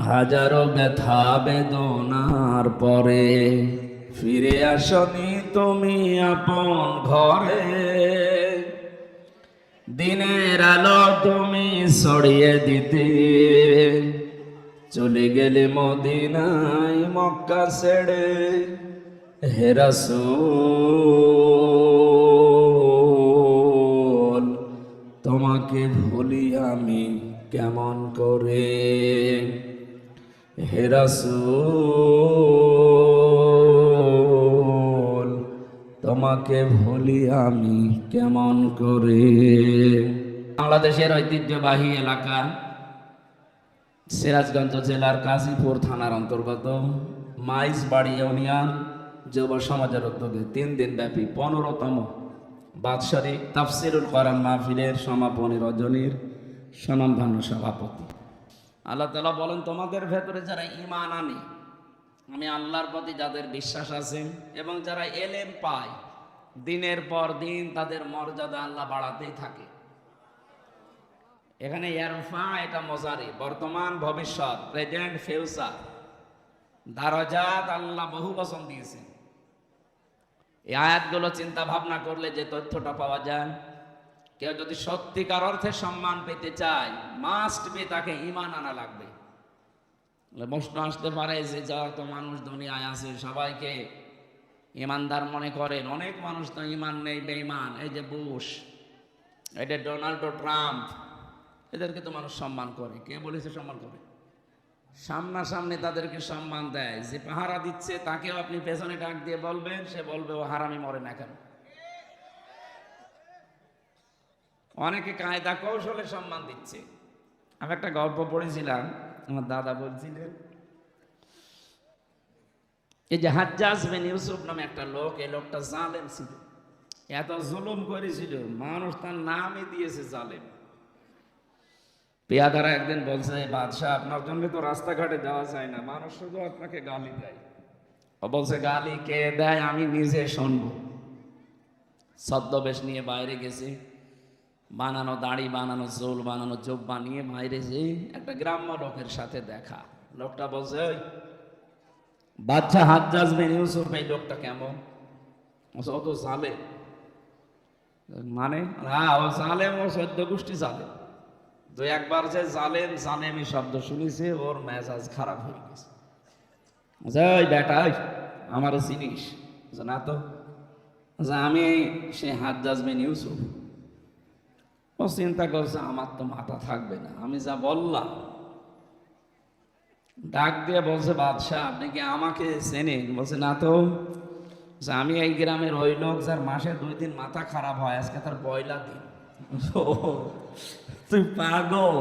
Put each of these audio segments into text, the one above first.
হাজারো ব্যথা বেদনার পরে ফিরে আসনি তুমি আপন ঘরে। দিনের আলো তুমি ছড়িয়ে দিতে চলে গেলে মদিনায় মক্কা ছেড়ে। হে রাসূল তোমাকে ভুলি আমি কেমন করে। হে রাসূল তোমাকে ভুলি আমি কেমন করে। বাংলাদেশের ঐতিহ্যবাহী এলাকা সিরাজগঞ্জ জেলার কাশীপুর থানার অন্তর্গত মাইজবাড়ি ইউনিয়ন যুব সমাজের উদ্যোগে 3 দিন ব্যাপী 15তম বাৎসরিক তাফসিরুল কোরআন মাহফিলের সমাপনী রজনীর স্বনামধন্য সভাপতি। আল্লাহ তাআলা বলেন, তোমাদের ভেতরে যারা ঈমান আনে, আমি আল্লাহর প্রতি যাদের বিশ্বাস আছে এবং যারা এলেম পায়, দিনের পর দিন তাদের মর্যাদা আল্লাহ বাড়াতেই থাকে। এখানে ইয়ারফা এটা মজারি, বর্তমান ভবিষ্যৎ, প্রেজেন্ট ফিউচার, দারাজাত আল্লাহ বহু বচন দিয়েছেন। এই আয়াতগুলো চিন্তা ভাবনা করলে যে তথ্যটা পাওয়া যায়, কেউ যদি সত্যিকার অর্থে সম্মান পেতে চায়, মাস্ট বি তাকে ঈমান আনা লাগবে। প্রশ্ন আসতে পারে যে যত মানুষ দুনিয়ায় আছে সবাইকে ঈমানদার মনে করেন, অনেক মানুষ তো ঈমান নেই, বেঈমান। এই যে বুশ, এটা ডোনাল্ড ট্রাম্প, এদেরকে তো মানুষ সম্মান করে। কে বলেছে সম্মান করে? সামনাসামনি তাদেরকে সম্মান দেয়। যে পাহারা দিচ্ছে তাকেও আপনি পেছনে ডাক দিয়ে বলবেন, সে বলবে ও হারামি মরে না কেন। অনেকে কায়দা কৌশলে সম্মান দিচ্ছে। আমি একটা গল্প পড়েছিলাম, আমার দাদা বলছিলেন, এই যে হাজ্জাজ বিন ইউসুফ নামে একটা লোক, এই লোকটা জালেম ছিল, এত জুলুম করেছিল, মানুষ তার নামই দিয়েছে জালেম। পেয়াদারা একদিন বলছে, বাদশাহ আপনার জন্য তো রাস্তাঘাটে যাওয়া যায় না, মানুষ শুধু আপনাকে গালি দেয়। ও বলছে, গালি কে দেয় আমি নিজে শুনবো। ছদ্মবেশ নিয়ে বাইরে গেছে, বানানো দাড়ি, বানানো চুল, বানানো জোব্বা নিয়ে বাইরে যে একটা গ্রাম্য লোকের সাথে দেখা। লোকটা বলছে, ওই বাদশাহ হাজ্জাজ বিন ইউসুফ, এই লোকটা কেমন? ও তো জালেম। মানে হ্যাঁ, ও জালেম, ও 14 গোষ্ঠী জালেম। তো একবার যে জালেম জালেমি শব্দ শুনেছে, ওর মেজাজ খারাপ হয়ে গেছে। ওই বেটা, আমার চিনিস? না তো। আমি সে হাজ্জাজ বিন ইউসুফ। ও চিন্তা করছে, আমার তো মাথা থাকবে না, আমি যা বললাম। ডাক দিয়ে বলছে, বাদশাহ আপনি কি আমাকে চেনেন? বলছে, না তো। আমি এই গ্রামের ওই লোক যার মাসে 2 দিন মাথা খারাপ হয়, আজকে তার পয়লা দিন। তুই পাগল,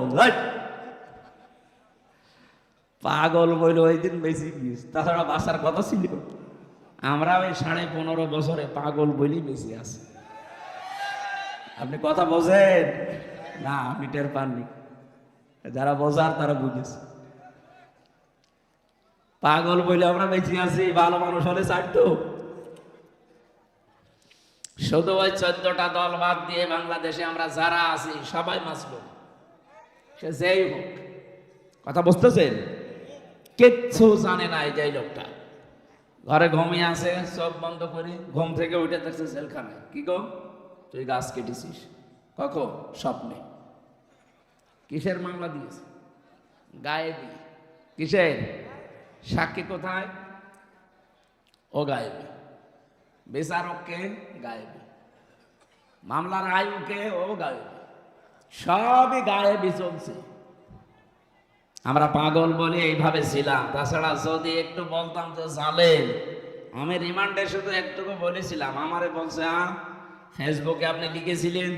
পাগল বইল, ওই দিন বেশি গিয়েছ, তাছাড়া বাসার কথা ছিল। আমরা ওই 15.5 বছরে পাগল বলি বেশি আছে। আপনি কথা বোঝেন না? আপনি টের পাননি, যারা বোঝার তারা বুঝেছে। পাগল বলে আমরা বেঁচে আছি, ভালো মানুষ হলে ছাড়তো। শুধু ওই 14টা দল বাদ দিয়ে বাংলাদেশে আমরা যারা আছি সবাই মাসলুম, সে যেই হোক। কথা বুঝতেছেন? কিচ্ছু জানে না এই যে লোকটা। ঘরে ঘুমিয়ে আছে, চোখ বন্ধ করে, ঘুম থেকে উঠে দেখছে জেলখানায়। কি গো, তুই গাছ কেটেছিস? কখন? স্বপ্নে। কিসের মামলা দিয়েছে? গায়েবী। কিসের? সাক্ষী কোথায়? ও গায়েবী। বিচারককে? গায়েবী। মামলার আয়ুকে? ও গায়েবী। সবই গায়েবী চলছে। আমরা পাগল বলে এইভাবে ছিলাম। তাছাড়া যদি একটু বলতাম যে জালেম, আমি রিমান্ডে শুধু একটুকু বলেছিলাম, আমারে বলছে, ফেসবুকে আপনি লিখেছিলেন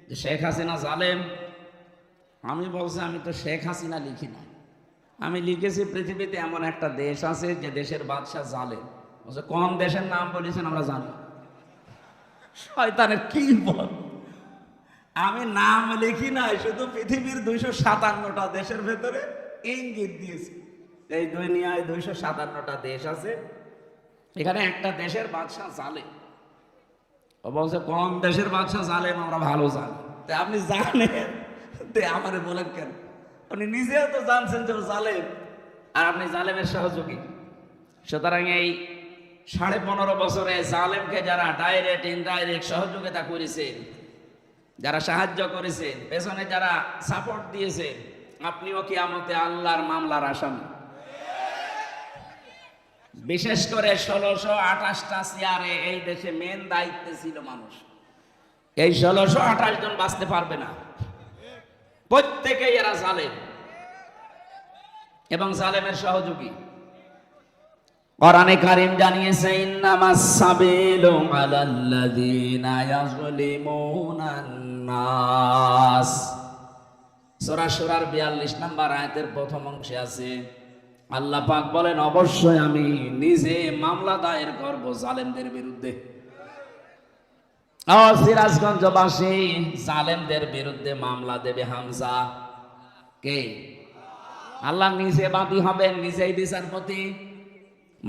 যে শেখ হাসিনা জালেম। আমি বলছি, আমি তো শেখ হাসিনা লিখি না, আমি লিখেছি পৃথিবীতে এমন একটা দেশ আছে যে দেশের বাদশাহ জালেম। বলছে, কোন দেশের নাম বলেছেন আমরা জানি। শয়তানের কি বল, আমি নাম লিখি নাই, শুধু পৃথিবীর 257টা দেশের ভেতরে ইঙ্গিত দিয়েছি। এই দুনিয়ায় 257টা দেশ আছে, এখানে একটা দেশের বাদশাহ জালেম। ও বলছে, কোন দেশের বাদশাহ জালেম আমরা ভালো জানি। আপনি জানেন আমারে বলেন কেন? আপনি নিজেও তো জানছেন যে জালেম, আর আপনি জালেমের সহযোগী। সুতরাং এই 15.5 বছরে জালেমকে যারা ডাইরেক্ট ইনডাইরেক্ট সহযোগিতা করেছেন, যারা সাহায্য করেছেন, পেছনে যারা সাপোর্ট দিয়েছেন, আপনিও কিয়ামতে আল্লাহর মামলার আসামি। বিশেষ করে 1628টা চেয়ারে এই দেশে মেন দায়িত্বে ছিল মানুষ। এই 1628 জন বাঁচতে পারবে না, প্রত্যেকেই এরা জালেম এবং জালেমের সহযোগী। কোরআনে কারীম জানিয়েছে, ইন্নামাস সাবিলু আলাল্লাযীনা ইয়াযলিমুনান নাস। সূরা সূরার 42 নম্বর আয়াতের প্রথম অংশে আছে, আল্লাহ পাক বলেন, অবশ্যই আমি নিজে মামলা দায়ের করব জালেমদের বিরুদ্ধে। সিরাজগঞ্জবাসী, জালেমদের বিরুদ্ধে মামলা দেবে হামজা। কে? আল্লাহ নিজে বাদী হবেন, নিজেই বিচারপতি।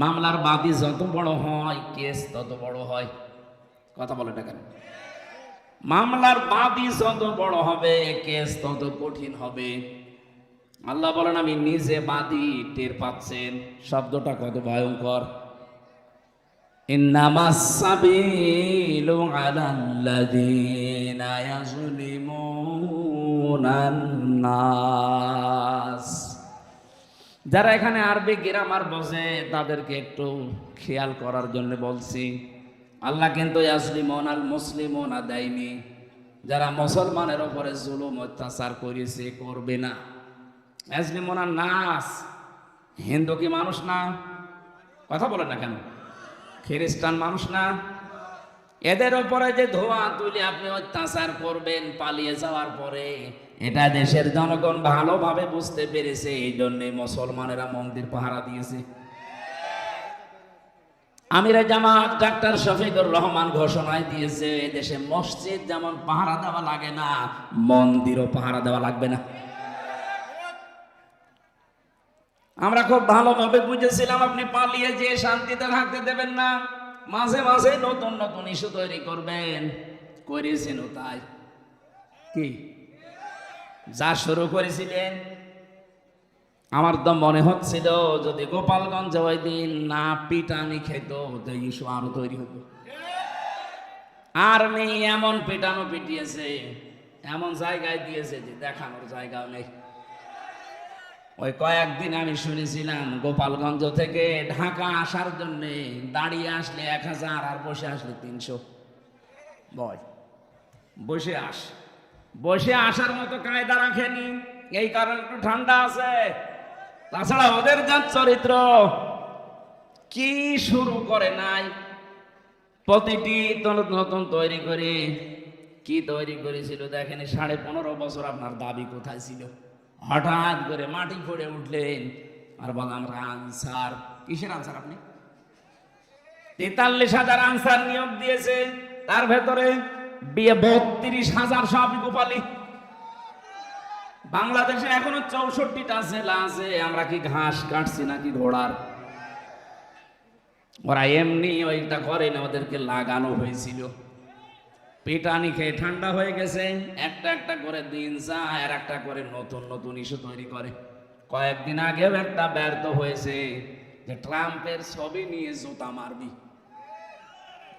মামলার বাদী যত বড় হয়, কেস তত বড় হয়। কথা বলে না কেন? মামলার বাদী যত বড় হবে, কেস তত কঠিন হবে। আল্লাহ বলেন, আমি নিজে বাদী। টের পাচ্ছেন শব্দটা কত ভয়ঙ্কর? ইন্নামাস সাবিলু আলাল্লাযীনা ইয়াযলিমুনান নাস। যারা এখানে আরবি গ্রামার বোঝে তাদেরকে একটু খেয়াল করার জন্য বলছি। আল্লাহ কিন্তু ইয়াজলিমুন আল মুসলিমুনা দেয়নি। যারা মুসলমানের উপরে জুলুম অত্যাচার করেছে, করবে না। ইয়াজলিমুন আন নাস, হিন্দু কি মানুষ না? কথা বলে না কেন? খ্রিস্টান মানুষ না? এদের উপরে যে ধোয়া তুলে আপনি অত্যাচার করবেন পালিয়ে যাওয়ার পরে, এটা দেশের জনগণ ভালোভাবে বুঝতে পেরেছে। এই জন্যে মুসলমানেরা মন্দির পাহারা দিয়েছে। আমিরে জামাত ডাক্তার শফিকুর রহমান ঘোষণায় দিয়েছে, দেশে মসজিদ যেমন পাহারা দেওয়া লাগে না, মন্দিরও পাহারা দেওয়া লাগবে না। আমরা খুব ভালোভাবে বুঝেছিলাম আপনি পালিয়ে যে শান্তিতে থাকতে দেবেন না, মাঝে মাঝে নতুন নতুন ইস্যু তৈরি করবেন। করেছেন তাই কি যা শুরু করেছিলেন, আমার তো মনে হচ্ছিল যদি গোপালগঞ্জে ওই দিন না পিটানি খেত, ইস্যু আরো তৈরি হতো। আর নেই, এমন পিটানো পিটিয়েছে, এমন জায়গায় দিয়েছে যে দেখানোর জায়গা নেই। ওই কয়েকদিন আমি শুনেছিলাম গোপালগঞ্জ থেকে ঢাকা আসার জন্য দাঁড়িয়ে আসলে 1000 আর বসে আসলে 300। বসে আসার মতো কায়দা রাখেনি, এই কারণে একটু ঠান্ডা আছে। তাছাড়া ওদের যা চরিত্র, কি শুরু করে নাই, প্রতিটি নতুন তৈরি করে। কি তৈরি করেছিল দেখেন। 15.5 বছর আপনার দাবি কোথায় ছিল? হঠাৎ করে মাটি ফোড়ে উঠলেন আর বলেন আমরা আনসার। কিসের আনসার? আপনি 43,000 আনসার নিয়োগ দিয়েছে, তার ভেতরে 32,000 সব গোপালী। বাংলাদেশে এখনো 64টা জেলা আছে। আমরা কি ঘাস কাটছি নাকি ঘোড়ার? ওরা এমনি ওইটা করে না, ওদেরকে লাগানো হয়েছিল। পিটানি খেয়ে ঠান্ডা হয়ে গেছে, একটা একটা করে দিন যায়, আর একটা করে নতুন নতুন ইস্যু তৈরি করে। কয়েকদিন আগেও একটা ব্যর্থ হয়েছে যে ট্রাম্পের ছবি নিয়ে জুতা মারবি,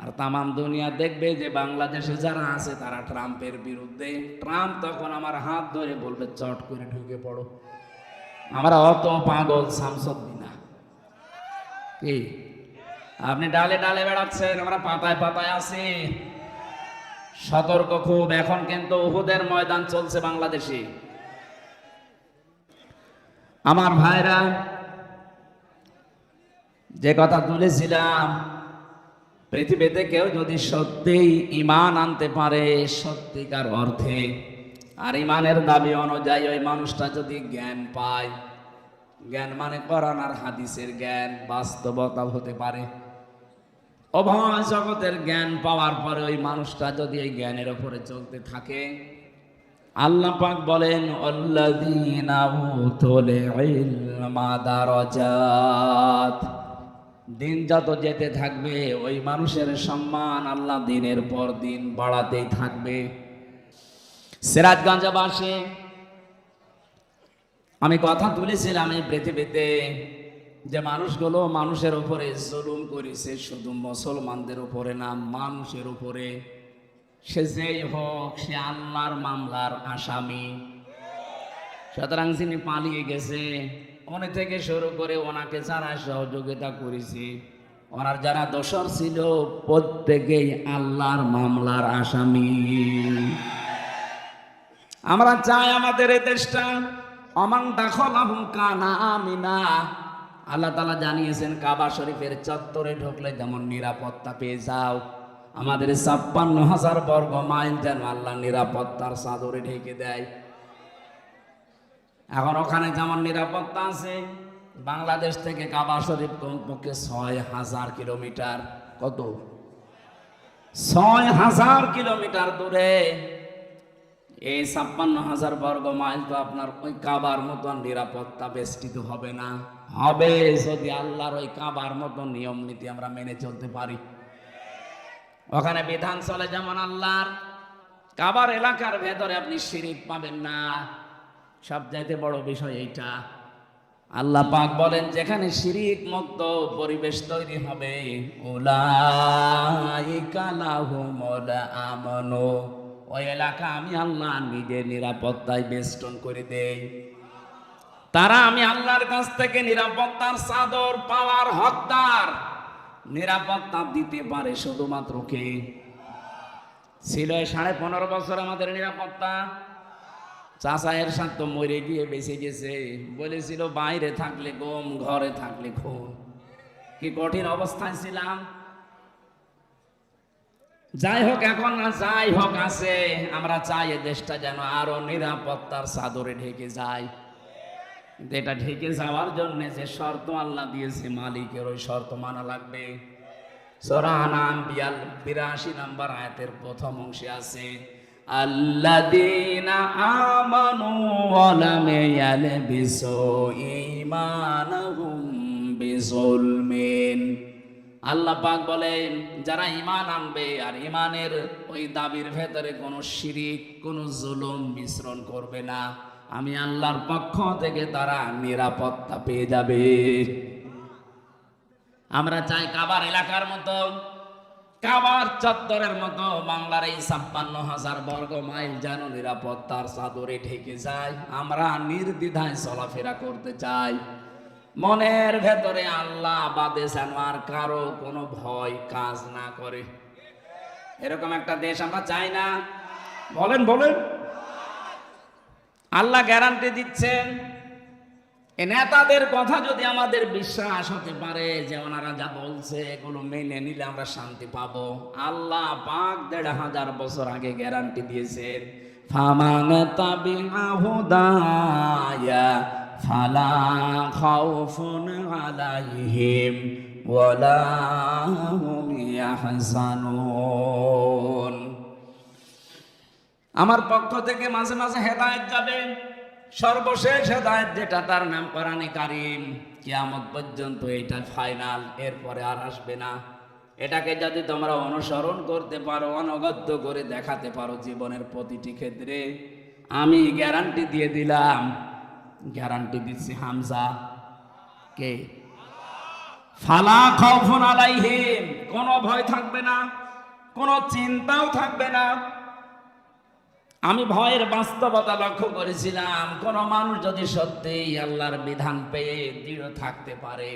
আর তামাম দুনিয়া দেখবে যে বাংলাদেশে যারা আছে তারা ট্রাম্পের বিরুদ্ধে। ট্রাম্প তখন আমার হাত ধরে বলবে চট করে ঢুকে পড়ো। আমরা অত পাগল শামসুদ্দিন না। কি আপনি ডালে ডালে বেড়াচ্ছেন, আমরা পাতায় পাতায় আছি। সতর্ক খুব। এখন কিন্তু উহুদের ময়দান চলছে বাংলাদেশে। আমার ভাইরা, যে কথা তুলেছিলাম, পৃথিবীতে কেউ যদি সত্যিই ঈমান আনতে পারে সত্যিকার অর্থে, আর ঈমানের দাবি অনুযায়ী ওই মানুষটা যদি জ্ঞান পায়, জ্ঞান মানে কোরআন আর হাদিসের জ্ঞান, বাস্তবতা হতে পারে, উভয় জগতের জ্ঞান পাওয়ার পরে ওই মানুষটা যদি এই জ্ঞানের উপরে চলতে থাকে, আল্লাহ পাক বলেন আল্লাযীনা উতুল ইলমা দারাজাত। দিন যত যেতে থাকবে ওই মানুষের সম্মান আল্লাহ দিনের পর দিন বাড়াতেই থাকবে। সিরাজগঞ্জবাসী, আমি কথা তুলেছিলাম এই পৃথিবীতে যে মানুষগুলো মানুষের উপরে জুলুম করেছে, শুধু মুসলমানদের উপরে না, মানুষের উপরে। সে যেই হোক, সে আল্লাহর মামলার আসামি। সুতরাং যিনি পালিয়ে গেছে, উনি থেকে শুরু করে ওনাকে যারা সহযোগিতা করেছে, ওনার যারা দোষর ছিল, প্রত্যেকেই আল্লাহর মামলার আসামি। আমরা চাই আমাদের এই দেশটা অমান দাখলাহু কানা আমিনা। আল্লাহ তাআলা জানিয়েছেন কাবা শরীফের চত্বরে ঢুকলে যেমন নিরাপত্তা পেয়ে যাও, আমাদের ৫৬,০০০ বর্গ মাইল যেন আল্লাহ নিরাপত্তার চাদরে ঢেকে দেয়। এখন ওখানে যেমন নিরাপত্তা আছে, বাংলাদেশ থেকে কাবা শরীফ কমপক্ষে ৬,০০০ কিলোমিটার। কত? ৬,০০০ কিলোমিটার দূরে। এই ৫৬,০০০ বর্গ মাইল তো আপনার ওই কাবার মতন নিরাপত্তা বেষ্টিত হবে না। হবে যদি আল্লাহর ওই কাবার মতন নিয়ম নীতি আমরা মেনে চলতে পারি। ওখানে বিধান চলে যেমন আল্লাহর, কাবার এলাকার ভেতরে আপনি শিরিক পাবেন না। সবচাইতে বড় বিষয় এইটা। আল্লাহ পাক বলেন যেখানে শিরিক মুক্ত পরিবেশ তৈরি হবে, উলাইকা লাহুমুল আমানু, ওই এলাকা আমি আল্লাহ নিজের নিরাপত্তায় বেষ্টন করে দেই। তারা আমি আল্লাহর কাছ থেকে নিরাপত্তার চাদর পাওয়ার হকদার। নিরাপত্তা দিতে পারে শুধুমাত্র কে? ছিল ১৫.৫ বছর আমাদের নিরাপত্তা। চাচা এরশাদ তো মরে গিয়ে বেঁচে গেছে, বলেছিল বাইরে থাকলে গম, ঘরে থাকলে খুন। কি কঠিন অবস্থায় ছিলাম। যাই হোক, এখন না যাই হোক আছে, আমরা চাই এ দেশটা যেন আরো নিরাপত্তার চাদরে ঢেকে যায়। কিন্তু এটা ঢেকে যাওয়ার জন্য যে শর্ত আল্লাহ দিয়েছে, মালিকের ওই শর্ত মানা লাগবে। সূরা আনআম ৮২ নম্বর আয়াতের প্রথম অংশে আছে, আল্লাযীনা আমানু ওয়া লাম ইয়ালবিসু ঈমানাহুম বিযুলমিন। আল্লাহ পাক বলেন যারা ঈমান আনবে আর ঈমানের ওই দাবির ভেতরে কোনো শিরিক, কোনো জুলুম মিশ্রণ করবে না, আমি আল্লাহর পক্ষ থেকে তারা নিরাপত্তা পেয়ে যাবে। আমরা চাই কাবার এলাকার মতো, কাবার চত্বরের মতো বাংলার এই ৫৬,০০০ বর্গ মাইল যেন নিরাপত্তার চাদরে ঢেকে যায়। আমরা নির্দ্বিধায় চলাফেরা করতে চাই। মনের ভেতরে আল্লাহ বাদে যেন আর কারো কোনো ভয় কাজ না করে। এরকম একটা দেশ আমরা চাই না। বলেন বলেন। আল্লাহ গ্যারান্টি দিচ্ছেন, এ নেতাদের কথা যদি আমাদের বিশ্বাস হতে পারে যে ওনারা যা বলছে এগুলো মেনে নিলে আমরা শান্তি পাবো, আল্লাহ পাক ১৫০০ বছর আগে গ্যারান্টি দিয়েছেন, ফামান তাবিআ হুদায়া ফালা খাউফুন আলাইহিম ওয়ালা হুম ইয়াহজানুন। আমার পক্ষ থেকে মাঝে মাঝে হেদায়েত যাবে, সর্বশেষ হেদায়েত যেটা তার নাম কোরআনে কারীম। কিয়ামত পর্যন্ত এটা ফাইনাল, এরপরে আর আসবে না। এটাকে যদি তোমরা অনুসরণ করতে পারো, অনুগত করে দেখাতে পারো জীবনের প্রতিটি ক্ষেত্রে, আমি গ্যারান্টি দিয়ে দিলাম। গ্যারান্টি দিচ্ছি হামজা কে, ফালা খাউফুন আলাইহিম, কোনো ভয় থাকবে না, কোনো চিন্তাও থাকবে না। আমি ভয়ের বাস্তবতা লক্ষ্য করেছিলাম। কোন মানুষ যদি সত্যিই আল্লাহর বিধান পেয়ে দৃঢ় থাকতে পারে,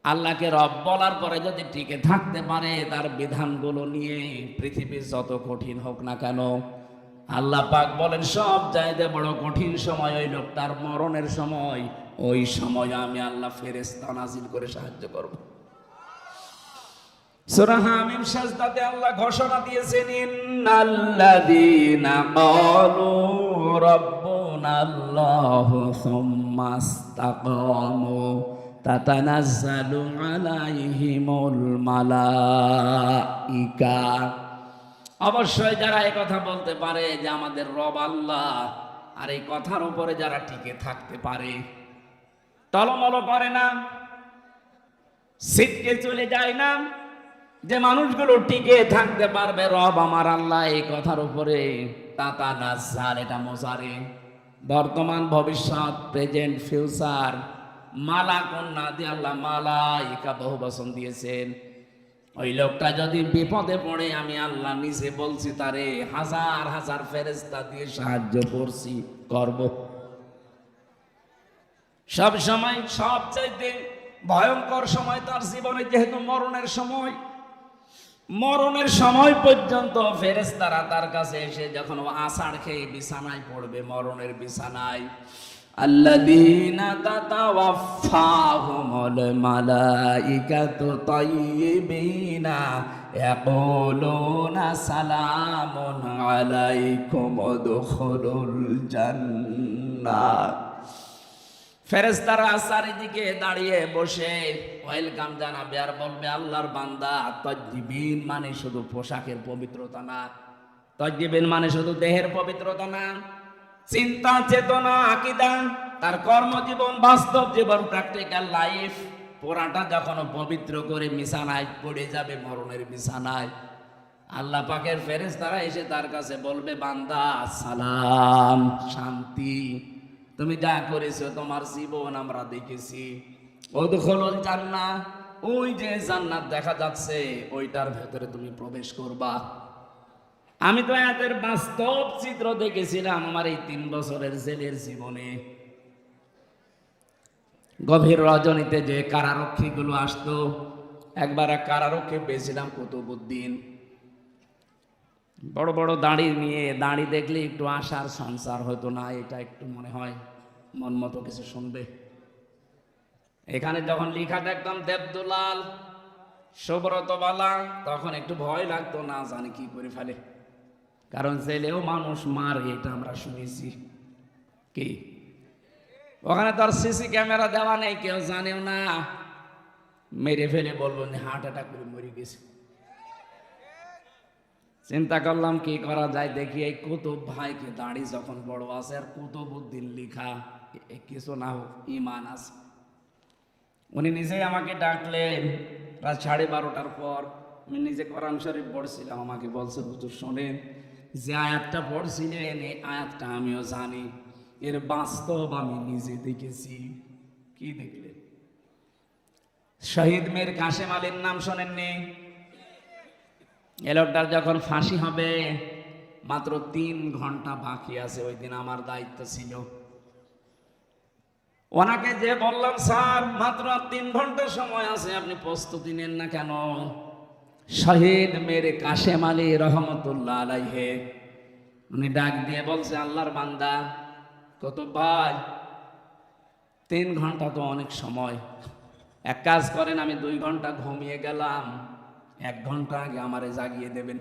আল্লাহকে রব বলার পরে যদি টিকে থাকতে পারে তার বিধানগুলো নিয়ে, পৃথিবীর যত কঠিন হোক না কেন, আল্লাহ পাক বলেন সব চাইতে বড় কঠিন সময় ওই লোকটার মরণের সময়। ওই সময় আমি আল্লাহ ফেরেশতা নাজিল করে সাহায্য করব। সূরা হামিম সাজদাতে আল্লাহ ঘোষণা দিয়েছেন, ইন্নাল্লাযীনা ক্বালু রাব্বুনাল্লাহু সুম্মা ইসতাকামু তাতানাজ্জালু আলাইহিমুল মালাইকা। অবশ্যই যারা এই কথা বলতে পারে যে আমাদের রব আল্লাহ, আর এই কথার উপরে যারা টিকে থাকতে পারে, টলমল করে না, ছিটকে চলে যায় না, যে মানুষগুলো টিকে থাকতে পারবে রব আমার আল্লাহ এই কথার উপরে, তাতানাজ্জাল, এটা মুজারে, বর্তমান ভবিষ্যৎ প্রেজেন্ট ফিউচার মালা কন্যা দিয়ে আল্লাহ মালাইকা বহু বচন দিয়েছেন। ওই লোকটা যদি বিপদে পড়ে আমি আল্লাহ নিজে বলছি তারে হাজার হাজার ফেরেশতা দিয়ে সাহায্য করব। সব সময় সবচাইতে ভয়ঙ্কর সময় তার জীবনে যেহেতু মরণের সময় পর্যন্ত ফেরেশতারা তার কাছে এসে যখন ও আছাড় খেয়ে বিছানায় পড়বে, মরণের বিছানায়, আল্লাযীনা তাতাওয়াফাহুমুল মালাইকাতু তাইয়্যিবিনা ইয়াকুলুনা সালামুন আলাইকুম উদখুলুল জান্নাহ। ফেরেশতারা চারিদিকে দাঁড়িয়ে বসে ওয়েলকাম জানাবে আর বলবে আল্লাহর বান্দা। তাইয়্যিবিন মানে শুধু পোশাকের পবিত্রতা না, তাইয়্যিবিন মানে শুধু দেহের পবিত্রতা না, চিন্তা চেতনা আকীদা, তার কর্মজীবন, বাস্তব জীবন, প্র্যাকটিক্যাল লাইফ পুরাটা যখন পবিত্র করে বিছানায় পড়ে যাবে, মরণের বিছানায়, আল্লাহ পাকের ফেরেশতারা এসে তার কাছে বলবে বান্দা সালাম, শান্তি, তুমি যা করেছো তোমার জীবন আমরা দেখেছি, উদখুলুল জান্নাহ, ওই যে জান্নাত দেখা যাচ্ছে ওইটার ভেতরে তুমি প্রবেশ করবা। আমি তো এদের বাস্তব চিত্র দেখেছিলাম আমার এই 3 বছরের জেলের জীবনে। গভীর রজনীতে যে কারারক্ষী গুলো আসতো, একবার এক কারারক্ষী পেয়েছিলাম কুতুবউদ্দিন, বড় বড় দাড়ি নিয়ে, দাড়ি দেখলে একটু আশার সঞ্চার হতো না, এটা একটু মনে হয় মন মতো কিছু শুনবে। এখানে যখন লেখা দেখতাম দেবদুলাল সুব্রত বালা, তখন একটু ভয় লাগতো, না জানি কি করে ফেলে, কারণ জেলেও মানুষ মারে, এটা আমরা শুনেছি। কি ওখানে তো আর সিসি ক্যামেরা দেওয়া নেই, কেউ জানেও না, মেরে ফেলে বলবো হার্ট অ্যাটাক করে মরে গেছে। চিন্তা করলাম কি করা যায়, দেখি এই কুতুব ভাইকে দাড়ি যখন বড় আছে আর কুতুবউদ্দিন লিখা, কিছু না হোক ইমান আছে। উনি নিজেই আমাকে ডাকলেন রাত 12:30টার পর, আমি নিজে কোরআন শরীফ পড়ছিলাম, আমাকে বলছে হুজুর শোনেন, যে আয়াতটা পড়ছিলেন এই আয়াতটা আমিও জানি, এর বাস্তব আমি নিজে দেখেছি। কি দেখলেন? শহীদ মীর কাসেম আলীর নাম শোনেননি? এ লোকটার যখন ফাঁসি হবে মাত্র 3 ঘন্টা বাকি আছে, ওই দিন আমার দায়িত্ব ছিল। ওনাকে যে বললাম স্যার মাত্র 3 ঘন্টা সময় আছে, আপনি প্রস্তুতি নেন না কেন? শহীদ মীর কাসেম আলী রহমতুল্লাহ আলাইহি উনি ডাক দিয়ে বলছে আল্লাহর বান্দা কুতুব ভাই, 3 ঘন্টা তো অনেক সময়, এক কাজ করেন, আমি 2 ঘন্টা ঘুমিয়ে গেলাম, 1 ঘন্টা আগে আমারে জাগিয়ে দেবেন।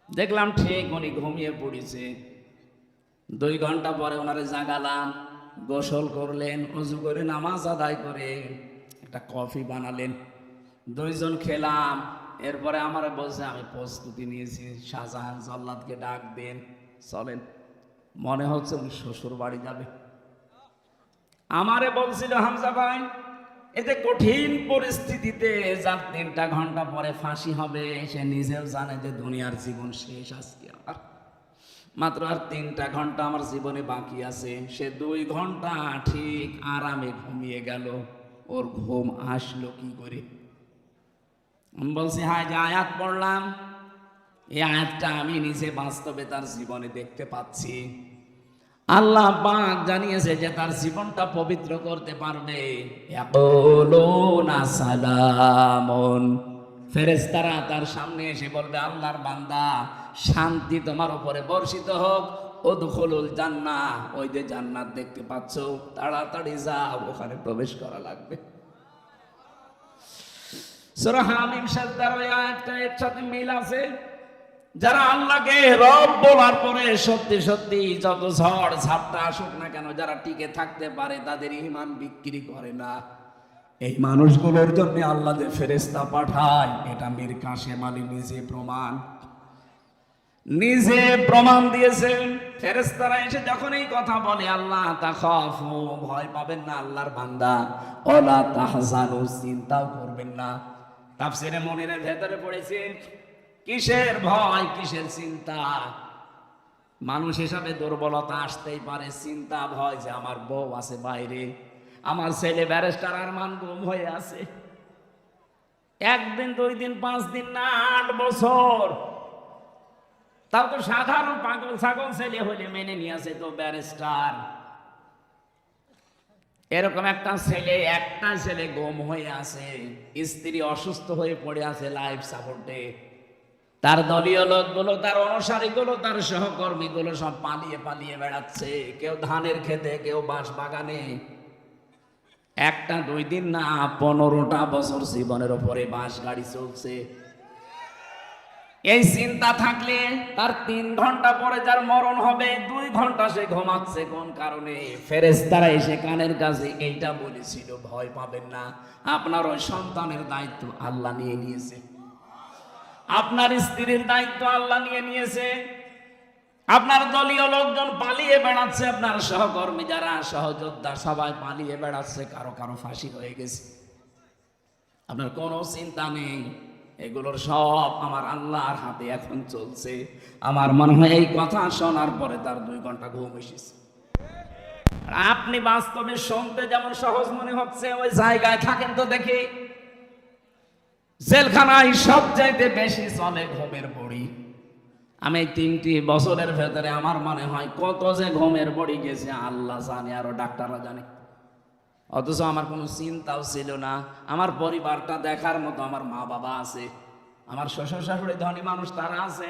দেখলাম ঠিক উনি ঘুমিয়ে পড়েছে। 2 ঘন্টা পরে ওনারে জাগালাম, গোসল করলেন, ওযু করে নামাজ আদায় করে একটা কফি বানালেন, 2 জন খেলাম। এরপরে আমারে বলছে আমি প্রস্তুতি নিয়েছি, শাহজাহান জল্লাদকে ডাক দেন, চলেন। মনে হচ্ছে উনি শ্বশুর বাড়ি যাবে। আমারে বলছিল হামজা ভাই, এতে কঠিন পরিস্থিতিতে যার 3টা ঘন্টা পরে ফাঁসি হবে, সে নিজেও জানে যে দুনিয়ার জীবন শেষ আজকে, আর মাত্র আর 3টা ঘন্টা আমার জীবনে বাকি আছে। সে 2 ঘন্টা ঠিক আরামে ঘুমিয়ে গেল, ওর ঘুম আসলো কি করে? আমি বলছি হ্যাঁ, যে আয়াত পড়লাম এই আয়াতটা আমি নিজে বাস্তবে তার জীবনে দেখতে পাচ্ছি। আল্লাহ পাক জানিয়েছে যে তার জীবনটা পবিত্র করতে পারবে। ইয়াকুলুনা সালামুন, ফেরেশতারা তার সামনে এসে বলবে আল্লাহর বান্দা শান্তি তোমার উপরে বর্ষিত হোক, উদখুলুল জান্নাহ, ওই যে জান্নাত দেখতে পাচ্ছ তাড়াতাড়ি যাও, ওখানে প্রবেশ করা লাগবে। সূরা হামিম সাজদার ওই আয়াতটা এর সাথে মিল আছে। যারা আল্লাহকে রব বলার পরে সত্যি সত্যি যত ঝড় ঝাপটা আসুক না কেন, যারা টিকে থাকতে পারে তাদের ঈমান বিক্রি করে না। এই মানুষগুলোর জন্য আল্লাহ যে ফেরেশতা পাঠায়, এটা মীর কাসেম আলী নিজে প্রমাণ দিয়েছেন। ফেরেশতারা এসে যখন এই কথা বলে, আল্লাহ তাখাফু, ভয় পাবেন না আল্লাহর বান্দা, ওয়ালা তাহজানু, চিন্তাও করবেন না। তাফসীরে মুনীরের ভেতরে পড়েছে কিসের ভয় কিসের চিন্তা, মানুষ হিসাবে দুর্বলতা আসতেই পারে, চিন্তা ভয় যে আমার বউ আছে বাইরে, আমার ছেলে ব্যারিস্টার আরমান গুম হয়ে আছে, একদিন 2 দিন 5 দিন না 8 বছর। তাও তো সাধারণ পাগল ছাগল ছেলে হলে মেনে নিয়ে আসে তো ব্যারিস্টার। এরকম একটা ছেলে গুম হয়ে আছে, স্ত্রী অসুস্থ হয়ে পড়ে আছে লাইফ সাপোর্টে, তার দলীয় লোকগুলো, তার অনুসারীগুলো, তার সহকর্মীগুলো সব পালিয়ে পালিয়ে বেড়াচ্ছে, কেউ ধানের খেতে, কেউ বাঁশ বাগানে। 1-2 দিন না 15টা বছর জীবনের উপরে বাঁশ গাড়ি চলছে। এই চিন্তা থাকলে তার 3 ঘন্টা পরে যার মরণ হবে, 2 ঘন্টা সে ঘুমাচ্ছে কোন কারণে? ফেরেশতারা এসে কানের কাছে এইটা বলেছিল, ভয় পাবেন না, আপনার ওই সন্তানের দায়িত্ব আল্লাহ নিয়ে নিয়েছে, আপনার স্ত্রীর দায়িত্ব আল্লাহ নিয়ে নিয়েছে, আপনার দলীয় লোকজন পালিয়ে বেড়াচ্ছে, আপনার সহকর্মী যারা সহযোদ্ধা সবাই পালিয়ে বেড়াচ্ছে, কারো কারো ফাঁসি হয়ে গেছে, আপনার কোনো চিন্তা নেই। এগুলোর সব আমার আল্লাহর হাতে এখন চলছে। আমার মনে হয় এই কথা শোনার পরে তার 2 ঘন্টা ঘুম এসেছে। আপনি বাস্তবে শুনতে যেমন সহজ মনে হচ্ছে, ওই জায়গায় থাকেন তো দেখি, জেলখানায় সবচাইতে বেশি চলে ঘুমের বড়ি। আমি 3টি বছরের ভেতরে আমার মনে হয় কত যে ঘুমের বড়ি গেছে আল্লাহ জানে, আরো ডাক্তাররা জানে। অথচ আমার কোনো চিন্তাও ছিল না, আমার পরিবারটা দেখার মতো আমার মা বাবা আছে, আমার শ্বশুর শাশুড়ি ধনী মানুষ তারা আছে,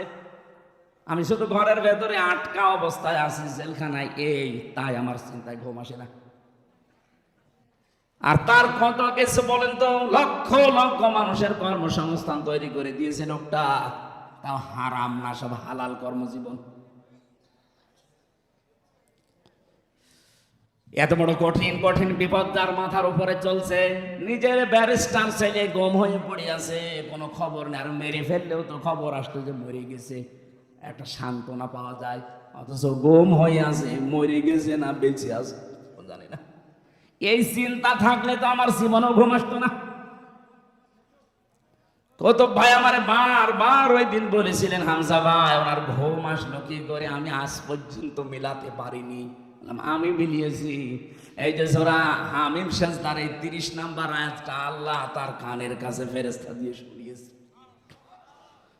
আমি শুধু ঘরের ভেতরে আটকা অবস্থায় আছি জেলখানায়, এই তাই আমার চিন্তায় ঘুম আসে না। আর তার কত কিছু বলেন তো, লক্ষ লক্ষ মানুষের কর্মসংস্থান তৈরি করে দিয়েছে লোকটা, তাও হারাম না, সব হালাল কর্মজীবন। এত বড় কঠিন কঠিন বিপদ যার মাথার উপরে চলছে, নিজের ব্যারিস্টার ছেলে গুম হয়ে পড়ে আছে, কোনো খবর নেই, আর মেরে ফেললেও তো খবর আসতো যে মরে গেছে, একটা সান্ত্বনা পাওয়া যায়, অথচ গুম হয়ে আছে, মরে গেছে না বেঁচে আছে জানি না। এই চিন্তা থাকলে তো আমার জীবনও ঘুম আসতো না। কত ভাই আমার বারবার ওই দিন বলেছিলেন, হামজা ভাই ওনার ঘুম আসলো কি করে, আমি আজ পর্যন্ত মিলাতে পারিনি। আমি মিলিয়েছি, এই যে সূরা হামিম সাজদার এই 30 নম্বর আয়াতটা আল্লাহ তার কানের কাছে ফেরেশতা দিয়ে শুনিয়েছে,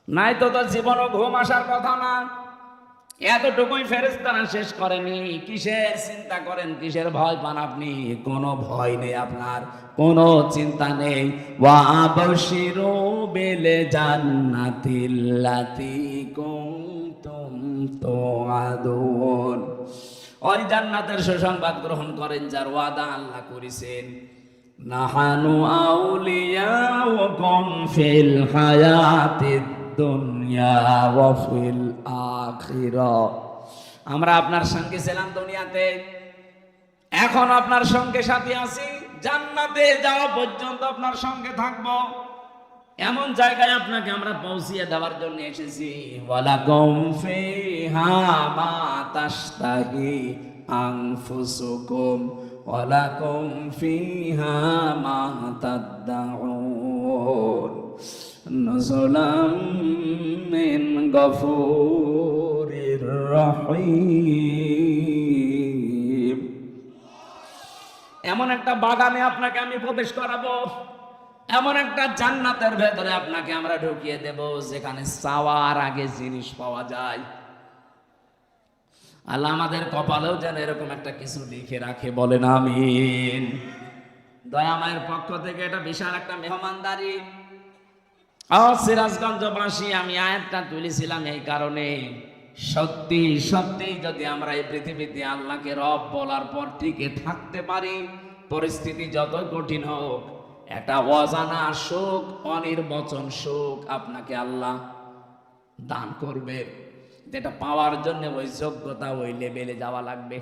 নাই তো তার জীবনও ঘুম আসার কথা না। এতটুকুই ফেরেশতারা শেষ করেনি, কিসের চিন্তা করেন, কিসের ভয় পান আপনি? কোনো ভয় নেই আপনার, কোনো চিন্তা নেই। ওয়া আবশিরু বিল জান্নাতিল্লাতী কুনতুম তুআদুন, ওই জান্নাতের সুসংবাদ গ্রহণ করেন যার ওয়াদা আল্লাহ করেছেন। নাহানু আউলিয়াউকুম ফিল হায়াতিদ দুনিয়া ওয়া ফিল আখিরাহ, আমরা আপনার সঙ্গে ছিলাম দুনিয়াতে, এখন আপনার সঙ্গে সাথী আছি, জান্নাতে যাওয়া পর্যন্ত আপনার সঙ্গে থাকবো, এমন জায়গায় আপনাকে আমরা পৌঁছিয়ে দেওয়ার জন্য এসেছি। ওয়ালাকুম ফিহা মা তাশতাহি আনফুসুকুম ওয়ালাকুম ফিহা মা তাদউন নুজুলাম মিন গফুরির রহিম। এমন একটা বাগানে আপনাকে আমি প্রবেশ করাবো, এমন একটা জান্নাতের ভেতরে আপনাকে আমরা ঢুকিয়ে দেব যেখানে চাওয়ার আগে জিনিস পাওয়া যায়। আল্লাহ আমাদের কপালেও যেন এরকম একটা কিছু লিখে রাখে, বলেন আমিন। দয়াময়ের পক্ষ থেকে এটা বিশাল একটা মেহমানদারি। সিরাজগঞ্জবাসী, আমি আয়াতটা তুলেছিলাম এই কারণে, সত্যি সত্যি যদি আমরা এই পৃথিবীতে আল্লাহকে রব বলার পর টিকে থাকতে পারি, পরিস্থিতি যত কঠিন হোক, একটা অজানা সুখ, অনির্বচন সুখ আপনাকে আল্লাহ দান করবে, যেটা পাওয়ার জন্য ওই যোগ্যতা, ওই লেভেলে যাওয়া লাগবে।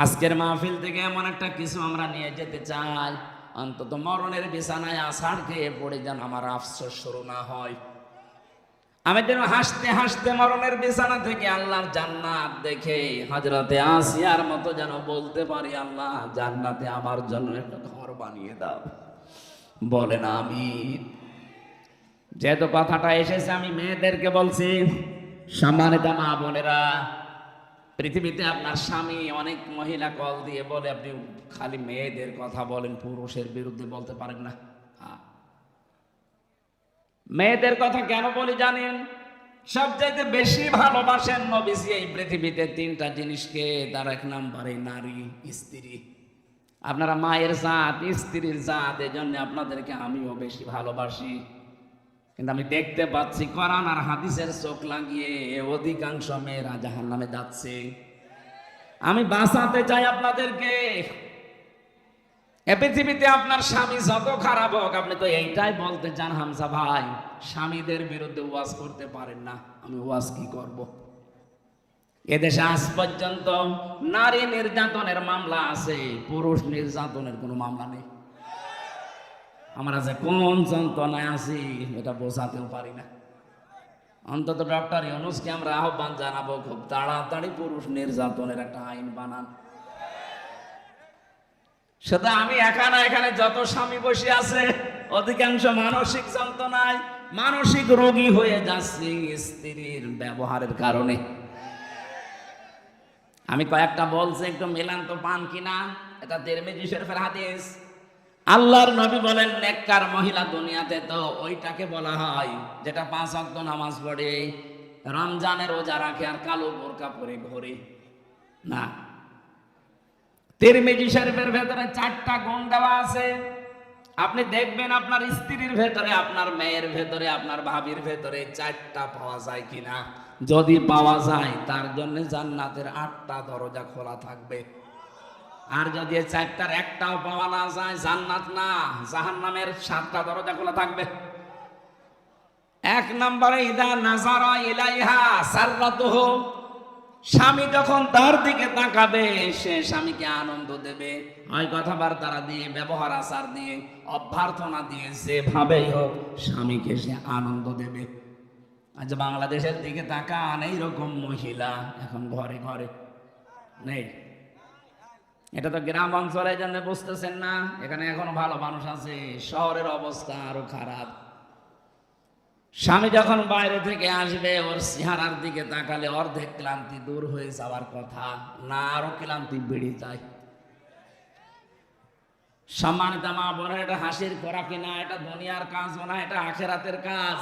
আজকের মাহফিল থেকে এমন একটা কিছু আমরা নিয়ে যেতে চাই, অন্তত মরণের বিছানায় আছাড় খেয়ে পড়ে যেন আমার আফসোস শুরু না হয়, আমি যেন হাসতে হাসতে মরণের বিছানা থেকে আল্লাহর জান্নাত দেখে হযরতে আসিয়ার মতো যেন বলতে পারি, আল্লাহ জান্নাতে আমার জন্য একটা ঘর বানিয়ে দাও, বলেন আমিন। যেহেতু কথাটা এসেছে, আমি মেয়েদেরকে বলছি, সম্মানিত মা বোনেরা, পৃথিবীতে আপনার স্বামী অনেক মহিলা কল দিয়ে বলে আপনি খালি মেয়েদের কথা বলেন, পুরুষের বিরুদ্ধে বলতে পারেন না। মেয়েদের কথা কেন বলি জানেন? সবচাইতে বেশি ভালোবাসেন নবীজি এই পৃথিবীতে তিনটা জিনিসকে, তার এক নাম্বারে নারী, স্ত্রী। আপনারা মায়ের জাত, স্ত্রীর জাত, এজন্য আপনাদেরকে আমিও বেশি ভালোবাসি। কিন্তু আমি দেখতে পাচ্ছি কোরআন আর হাদিসের চোখ লাগিয়ে অধিকাংশ মেয়েরা জাহান্নামে যাচ্ছে। আমি বাঁচাতে চাই আপনাদেরকে। এ পৃথিবীতে আপনার স্বামী যত খারাপ হোক, আপনি তো এইটাই বলতে চান হামজা ভাই স্বামীদের বিরুদ্ধে ওয়াজ করতে পারেন না, আমি ওয়াজ কি করব? এদেশে আজ পর্যন্ত নারী নির্যাতনের মামলা আছে, পুরুষ নির্যাতনের কোনো মামলা নেই। আমরা যে কোন যন্ত্রণায় আছি এটা বোঝাতেও পারি না। অন্তত ডক্টর ইউনূসকে আমরা আহ্বান জানাবো, খুব তাড়াতাড়ি পুরুষ নির্যাতনের একটা আইন বানান। সেটা আমি একা না, এখানে যত স্বামী বসে আছে অধিকাংশ মানসিক যন্ত্রণায়, মানসিক রোগী হয়ে যাচ্ছে স্ত্রীর ব্যবহারের কারণে। আমি কয়েকটা বলছি, একটু মিলান তো পান কিনা। এটা তিরমিজি শরীফের হাদিস। আল্লাহর নবী বলেন নেককার মহিলা দুনিয়াতে তো ওইটাকে বলা হয় যেটা 5 ওয়াক্ত নামাজ পড়ে, রমজানের রোজা রাখে আর কালো বোরকা পরে ঘোরে না। তিরমিজি শরীফের ভেতরে 4টা গুণ দেওয়া আছে। আপনি দেখবেন আপনার স্ত্রীর ভেতরে, আপনার মেয়ের ভেতরে, আপনার ভাবির ভেতরে 4টা পাওয়া যায় কিনা। যদি পাওয়া যায় তার জন্য জান্নাতের 8টা দরজা খোলা থাকবে। আর যদি 4টার একটাও পাওয়া না যায়, জান্নাত না জাহান্নামের 7টা দরজা খোলা থাকবে। 1 নম্বরে ইদা নাযারা ইলাইহা সাররাতুহু, স্বামী যখন তার দিকে তাকাবে সে স্বামীকে আনন্দ দেবে, হয় কথাবার্তা দিয়ে, ব্যবহার আচার দিয়ে, অভ্যর্থনা দিয়ে, যেভাবেই হোক স্বামীকে সে আনন্দ দেবে। আজ বাংলাদেশের দিকে তাকান, এইরকম মহিলা এখন ঘরে ঘরে নেই। এটা তো গ্রাম অঞ্চলের জন্য বুঝতেছেন না, এখানে এখনো ভালো মানুষ আছে, শহরের অবস্থা আরো খারাপ। স্বামী যখন বাইরে থেকে আসবে ওর চেহারার দিকে তাকালে অর্ধেক ক্লান্তি দূর হয়ে যাওয়ার কথা, না আরো ক্লান্তি বেড়ে যায়। সম্মানিত মা বোনেরা, এটা হাসির খোরাকি না, এটা দুনিয়ার কাজ না, এটা আখিরাতের কাজ।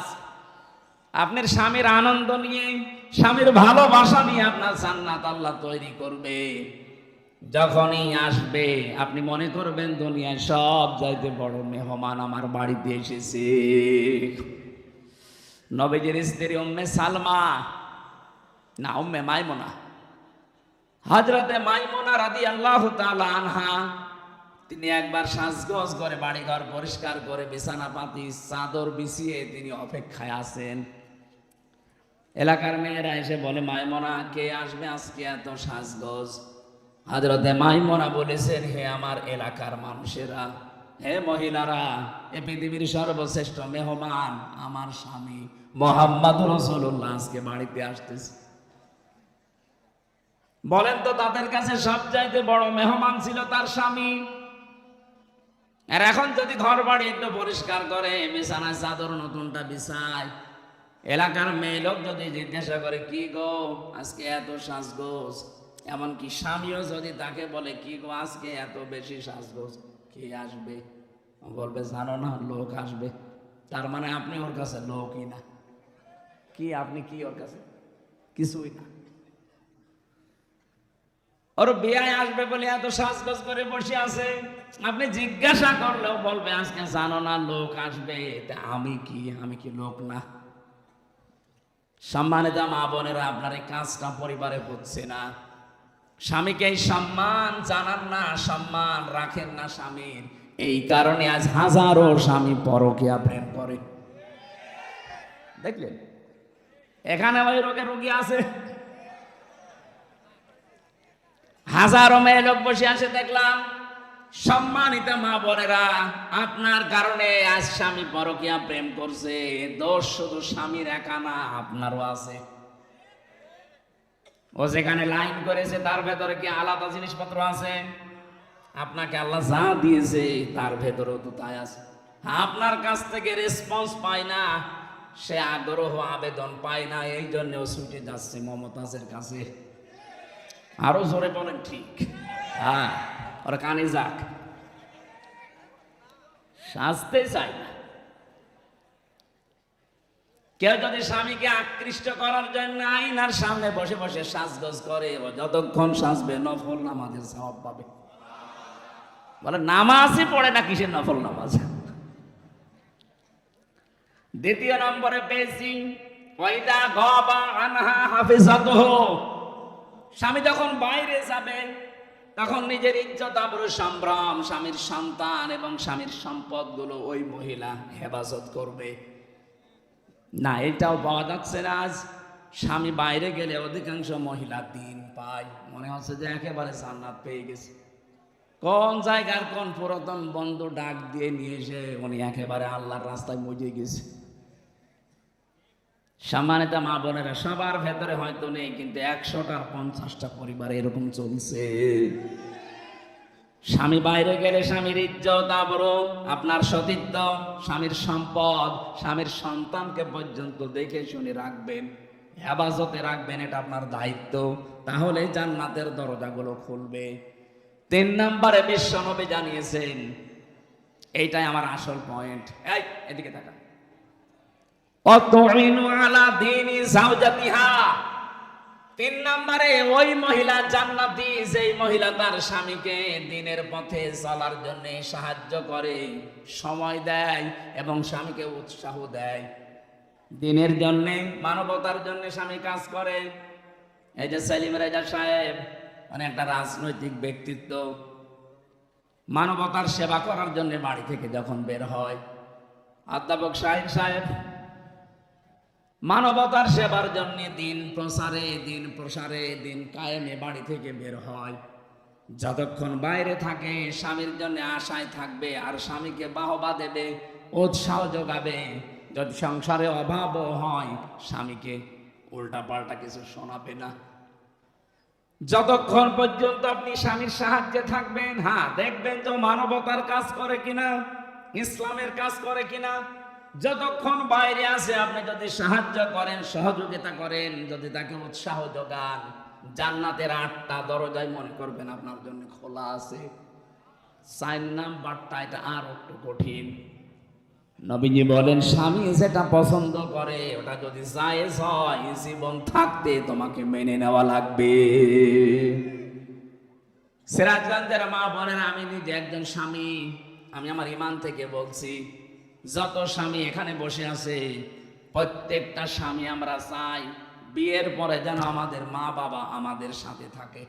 আপনার স্বামীর আনন্দ নিয়ে, স্বামীর ভালোবাসা নিয়ে আপনার জান্নাত আল্লাহ তৈরি করবে। যখনই আসবে আপনি মনে করবেন দুনিয়ায় সব চাইতে বড় মেহমান আমার বাড়িতে এসেছে। নবীজির স্ত্রী উম্মে সালমা, না উম্মে মাইমুনা, হযরতে মাইমুনা রাদিয়াল্লাহু তাআলা আনহা, তিনি একবার সাজগোজ করে বাড়িঘর পরিষ্কার করে বিছানা পাতি চাদর বিছিয়ে তিনি অপেক্ষায় আছেন। এলাকার মেয়েরা এসে বলে, মাইমুনা কে আসবে আজকে এত সাজগোজ? হযরতে মাইমুনা বলেছেন, হে আমার এলাকার মানুষেরা, হে মহিলারা, এ পৃথিবীর সর্বশ্রেষ্ঠ মেহমান আমার স্বামী মুহাম্মদুর রাসূলুল্লাহ আজকে বাড়িতে আসতেছে। বলেন তো তাদের কাছে সবচাইতে বড় মেহমান ছিল তার স্বামী। আর এখন যদি ঘর বাড়ি একটু পরিষ্কার করে, বিছানায় চাদর নতুনটা বিছায়, এলাকার মেয়ে লোক যদি জিজ্ঞাসা করে কি গো আজকে এত সাজগোজ, এমনকি স্বামীও যদি তাকে বলে কি গো আজকে এত বেশি সাজগোজ, কে আসবে? বলবে জানো না, লোক আসবে। তার মানে আপনি ওর কাছে লোকই না। কি আপনি কি ওর কাছে? কিছুই না। ওর বিয়ে আসবে বলে এত সাজগোজ করে বসে আছে, আপনি জিজ্ঞাসা করলেও বলবে আজকে জানো না লোক আসবে। আমি কি লোক না? সম্মানিত মা বোনেরা, আপনার এই কাজটা পরিবারে হচ্ছে না। স্বামীকে এই সম্মান জানান না, সম্মান রাখেন না স্বামীর। এই কারণে আজ হাজারো স্বামী পরকীয়া প্রেম করে। দেখলেন এখানে ওই রোগের রোগী আছে, হাজারো মেয়ে লোক বসে আছে দেখলাম। সম্মানিত মা বোনেরা, আপনার কারণে আজ স্বামী পরকীয়া প্রেম করছে। দোষ শুধু স্বামীর একা না, আপনারও আছে। ও যেখানে লাইন করেছে তার ভেতরে কি আলাদা জিনিসপত্র আছে? আপনাকে আল্লাহ যা দিয়েছে তার ভেতরেও তো তাই আছে। আপনার কাছ থেকে রেসপন্স পায় না, সে আগ্রহ আবেদন পায় না, এই জন্য ছুটে যাচ্ছে মমতাজের কাছে। আরো জোরে বলেন ঠিক? হ্যাঁ, ওরা কানে যাক, সাজতে চায় না। কেউ যদি স্বামীকে আকৃষ্ট করার জন্য আয়নার সামনে বসে বসে সাজগোজ করে, ও যতক্ষণ সাজবে নফল নামাজের সওয়াব পাবে। বলে নামাজই পড়ে না, কিসের নফল নামাজ? দ্বিতীয় নম্বরে পেয়েছি ওয়াইদা গাবা আনহা হাফিজাতুহু। স্বামী যখন বাইরে যাবে তখন নিজের ইজ্জত আবরু সম্ভ্রম, স্বামীর সন্তান এবং স্বামীর সম্পদগুলো ওই মহিলা হেফাজত করবে না। এটাও পাওয়া যাচ্ছে না আজ। স্বামী বাইরে গেলে অধিকাংশ মহিলা দিন পায়, মনে হচ্ছে যে একেবারে জান্নাত পেয়ে গেছে। কোন জায়গার কোন পুরাতন বন্ধু ডাক দিয়ে নিয়ে এসে উনি একেবারে আল্লাহর রাস্তায় মজে গেছে। সম্মানিত মা বোনেরা, সবার ভেতরে হয়তো নেই, কিন্তু 100টার 50টা পরিবারে এরকম চলছে। স্বামী বাইরে গেলে স্বামীর ইজ্জত আবরু, আপনার সতীত্ব, স্বামীর সম্পদ, স্বামীর সন্তানকে পর্যন্ত দেখে শুনে রাখবেন, হেফাজতে রাখবেন, এটা আপনার দায়িত্ব। তাহলে জান্নাতের দরজাগুলো খুলবে। 3 নম্বরে বিশ্বনবী জানিয়েছেন, এইটাই আমার আসল পয়েন্ট। এই এদিকে তাকা। অতুইনু আলা দীনি যাওজাতিহা। 3 নম্বরে ওই মহিলা জান্নাতি যেই মহিলা তার স্বামীকে দ্বীনের পথে চলার জন্য সাহায্য করে, সময় দেয় এবং স্বামীকে উৎসাহ দেয়। দ্বীনের জন্য, মানবতার জন্য স্বামী কাজ করে। এই যে সেলিম রেজা সাহেব, মানে একটা রাজনৈতিক ব্যক্তিত্ব, মানবতার সেবা করার জন্য বাড়ি থেকে যখন বের হয়। অধ্যাপক শাহিন সাহেব মানবতার সেবার জন্য দিন প্রসারে দিন কায়েমে বাড়ি থেকে বের হয়। যতক্ষণ বাইরে থাকে স্বামীর জন্য আশায় থাকবে আর স্বামীকে বাহবা দেবে, উৎসাহ যোগাবে। যদি সংসারে অভাবও হয় স্বামীকে উল্টা পাল্টা কিছু শোনাবে না। যতক্ষণ পর্যন্ত আপনি স্বামীর সাহায্যে থাকবেন, হ্যাঁ, দেখবেন তো মানবতার কাজ করে কিনা, ইসলামের কাজ করে কিনা। যতক্ষণ বাইরে আছে আপনি যদি সাহায্য করেন, সহযোগিতা করেন, যদি তাকে উৎসাহ যোগান, জান্নাতের 8টা দরজায় মনে করবেন আপনার জন্য খোলা আছে। 4 নাম্বারটা এটা আর একটু কঠিন। নবীজি বলেন, স্বামী যেটা পছন্দ করে ওটা যদি জায়েজ হয়, জীবন থাকতে তোমাকে মেনে নেওয়া লাগবে। সিরাজগঞ্জের মা বোনেরা, আমি নিজে একজন স্বামী, আমি আমার ঈমান থেকে বলছি, যত স্বামী এখানে বসে আছে প্রত্যেকটা স্বামী আমরা চাই বিয়ের পরে যেন আমাদের মা বাবা আমাদের সাথে থাকে।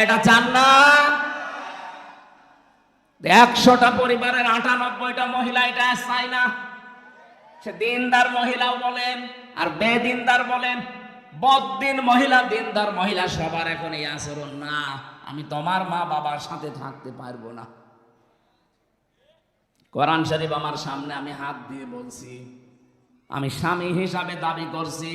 এটা চান না? 100টা পরিবারের 98টা মহিলা এটা চায় না। সে দিনদার মহিলাও বলেন আর বেদিনদার বলেন, বদ্দিন মহিলা, দিনদার মহিলা, সবার এখন এই আচরণ না, আমি তোমার মা বাবার সাথে থাকতে পারবো না। কোরআন শরীফ আমার সামনে, আমি হাত দিয়ে বলছি, আমি স্বামী হিসাবে দাবি করছি,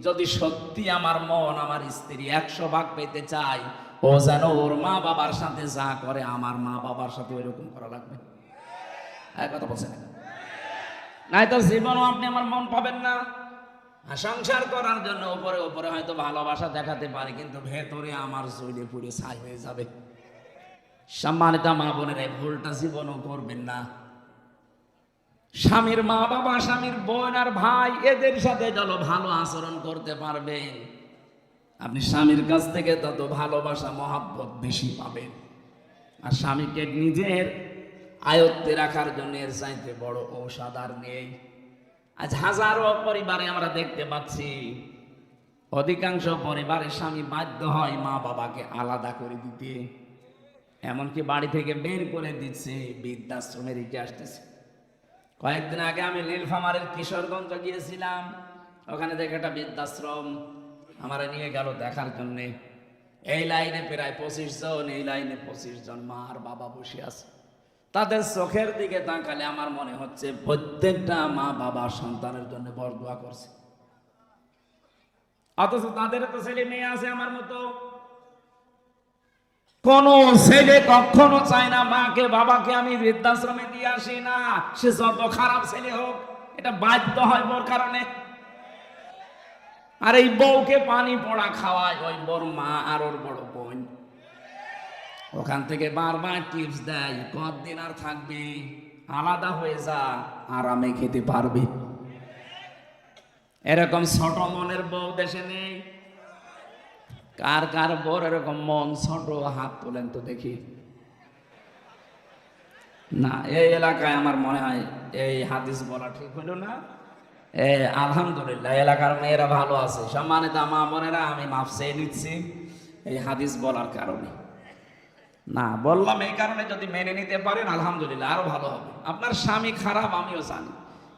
যদি সত্যি আমার মন আমার স্ত্রী 100 ভাগ পেতে চাই, ও যেন ওর মা বাবার সাথে যা করে আমার মা বাবার সাথে ওইরকম করা লাগবে। কথা বলছেন? নাই তো জীবনও আপনি আমার মন পাবেন না। সংসার করার জন্য উপরে উপরে হয়তো ভালোবাসা দেখাতে পারে, কিন্তু ভেতরে আমার জ্বলে পুড়ে ছাই হয়ে যাবে। সম্মানিত মা বোনের, এই ভুলটা জীবনও করবেন না। স্বামীর মা বাবা, স্বামীর বোন আর ভাই, এদের সাথে যত ভালো আচরণ করতে পারবেন আপনি স্বামীর কাছ থেকে তত ভালোবাসা মহাব্বত বেশি পাবেন। আর স্বামীকে নিজের আয়ত্তে রাখার জন্য এর চাইতে বড় ঔষধ আর নেই। আজ হাজারো পরিবারে আমরা দেখতে পাচ্ছি, অধিকাংশ পরিবারে স্বামী বাধ্য হয় মা বাবাকে আলাদা করে দিতে, এমনকি বাড়ি থেকে বের করে দিচ্ছে, বৃদ্ধাশ্রমে রেখে আসতেছে। কয়েকদিন আগে আমি নীলফামারীর কিশোরগঞ্জ গিয়েছিলাম, ওখানে দেখে একটা বৃদ্ধাশ্রম আমারে নিয়ে গেল দেখার জন্যে। এই লাইনে প্রায় 25 জন, এই লাইনে 25 জন মা আর বাবা বসে আছে। তাদের চোখের দিকে তাকালে আমার মনে হচ্ছে প্রত্যেকটা মা বাবা সন্তানের জন্য বরদোয়া করছে, অথচ তাদের তো ছেলে মেয়ে আছে আমার মতো। কোন ছেলে কখনো চায় না মাকে বাবাকে আমি বৃদ্ধাশ্রমে দিয়ে আসি না, সে যত খারাপ ছেলে হোক। এটা বাধ্য হয় বোর কারণে। আর এই বউকে পানি পড়া খাওয়ায় ওই বোর মা আর ওর বড় বোন। ওখান থেকে বারবার টিপস দেয়, কতদিন আর থাকবি, আলাদা হয়ে যা, আরামে খেতে পারবি। এরকম ছোট মনের বউ দেশে নেই। কার কার বউর এরকম মন ছোট, হাত তোলেন তো দেখি। না, এই এলাকায় আমার মনে হয় এই হাদিস বলা ঠিক হলো না। আলহামদুলিল্লাহ, এলাকার মেয়েরা ভালো আছে, সম্মানিত মা বোনেরা, আমি মাফ চেয়ে নিচ্ছি এই হাদিস বলার কারণে। না, বললাম এই কারণে, যদি মেনে নিতে পারেন আলহামদুলিল্লাহ, আরো ভালো হবে। আপনার স্বামী খারাপ আমিও জানি,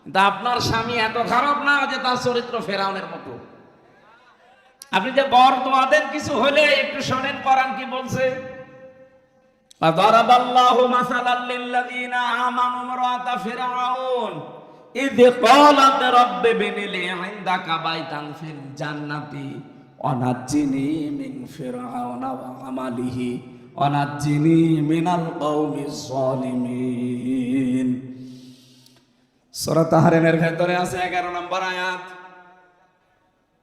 কিন্তু আপনার স্বামী এত খারাপ না যে তার চরিত্র ফেরাউনের মতো। আপনি যে বর দোয়া দেন, কিছু হলে একটু শোনেন কোরআন কি বলছে। দারাবাল্লাহু মাসালাল লিল্লাযিনা আমানু ইমরাতা ফিরআউন ইয ক্বালাত রাব্বি ইবনি লি ইনদাকা বাইতান ফিল জান্নাতি ওয়া নাজ্জিনি মিন ফিরআউনা ওয়া আমালিহি ওয়া নাজ্জিনি মিনাল কওমিজ যালিমিন। সূরা তাহরিমের ভেতরে আছে 11 নম্বর আয়াত।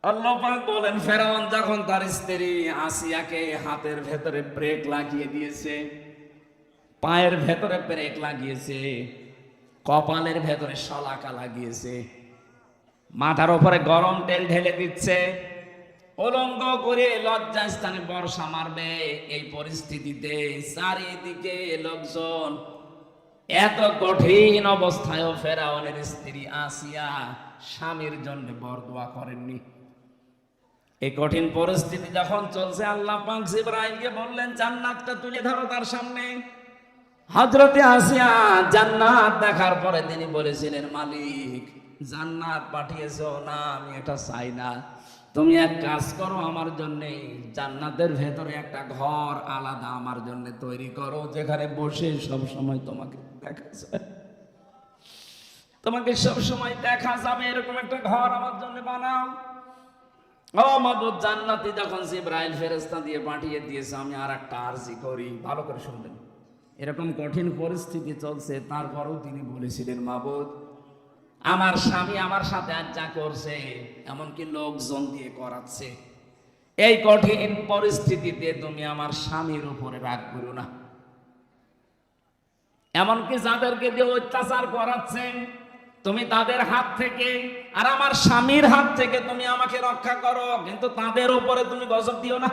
আল্লাহ পাক বলেন, ফেরাউন যখন তার স্ত্রী আসিয়াকে হাতের ভেতরে ব্রেক লাগিয়ে দিয়েছে, পায়ের ভেতরে ব্রেক লাগিয়েছে, কপালের ভেতরে শলাকা লাগিয়েছে, মাথার উপরে গরম তেল ঢেলে দিচ্ছে, উলঙ্গ করে লজ্জাস্থানে বর্ষা মারবে, এই পরিস্থিতিতে চারিদিকে লোকজন, এত কঠিন অবস্থায়ও ফেরাউনের স্ত্রী আসিয়া স্বামীর জন্য বরদোয়া করেননি। এই কঠিন পরিস্থিতি যখন চলছে, আল্লাহ পাক জিবরাইলকে বললেন, জান্নাতটা তুলে ধরো তার সামনে। হযরতে আসিয়া জান্নাত দেখার পরে তিনি বলেছিলেন, মালিক জান্নাত পাঠিয়েছো না, আমি এটা চাই না, তুমি এক কাজ করো, আমার জন্য জান্নাতের ভেতরে একটা ঘর আলাদা আমার জন্য তৈরি করো, যেখানে বসে সব সময় তোমাকে দেখা যায়, তোমাকে সব সময় দেখা যাবে, এরকম একটা ঘর আমার জন্য বানাও। ও মাবুদ, জান্নাতি যখন জিবরাইল ফেরেশতা দিয়ে পাঠিয়ে দিয়েছে, আমি আর একটা আরজি করি, ভালো করে শুনবেন। এরকম কঠিন পরিস্থিতি চলছে, তারপরেও তিনি বলেছিলেন, মাবুদ আমার স্বামী আমার সাথে আজ যা করছে, এমনকি লোকজন দিয়ে করাচ্ছে, এই কঠিন পরিস্থিতিতে তুমি আমার স্বামীর উপরে রাগ করো না, এমনকি যাদেরকে দিয়ে অত্যাচার করাচ্ছেন তুমি তাদের হাত থেকে আর আমার স্বামীর হাত থেকে তুমি আমাকে রক্ষা করো, কিন্তু তাদের উপরে তুমি গজব দিও না।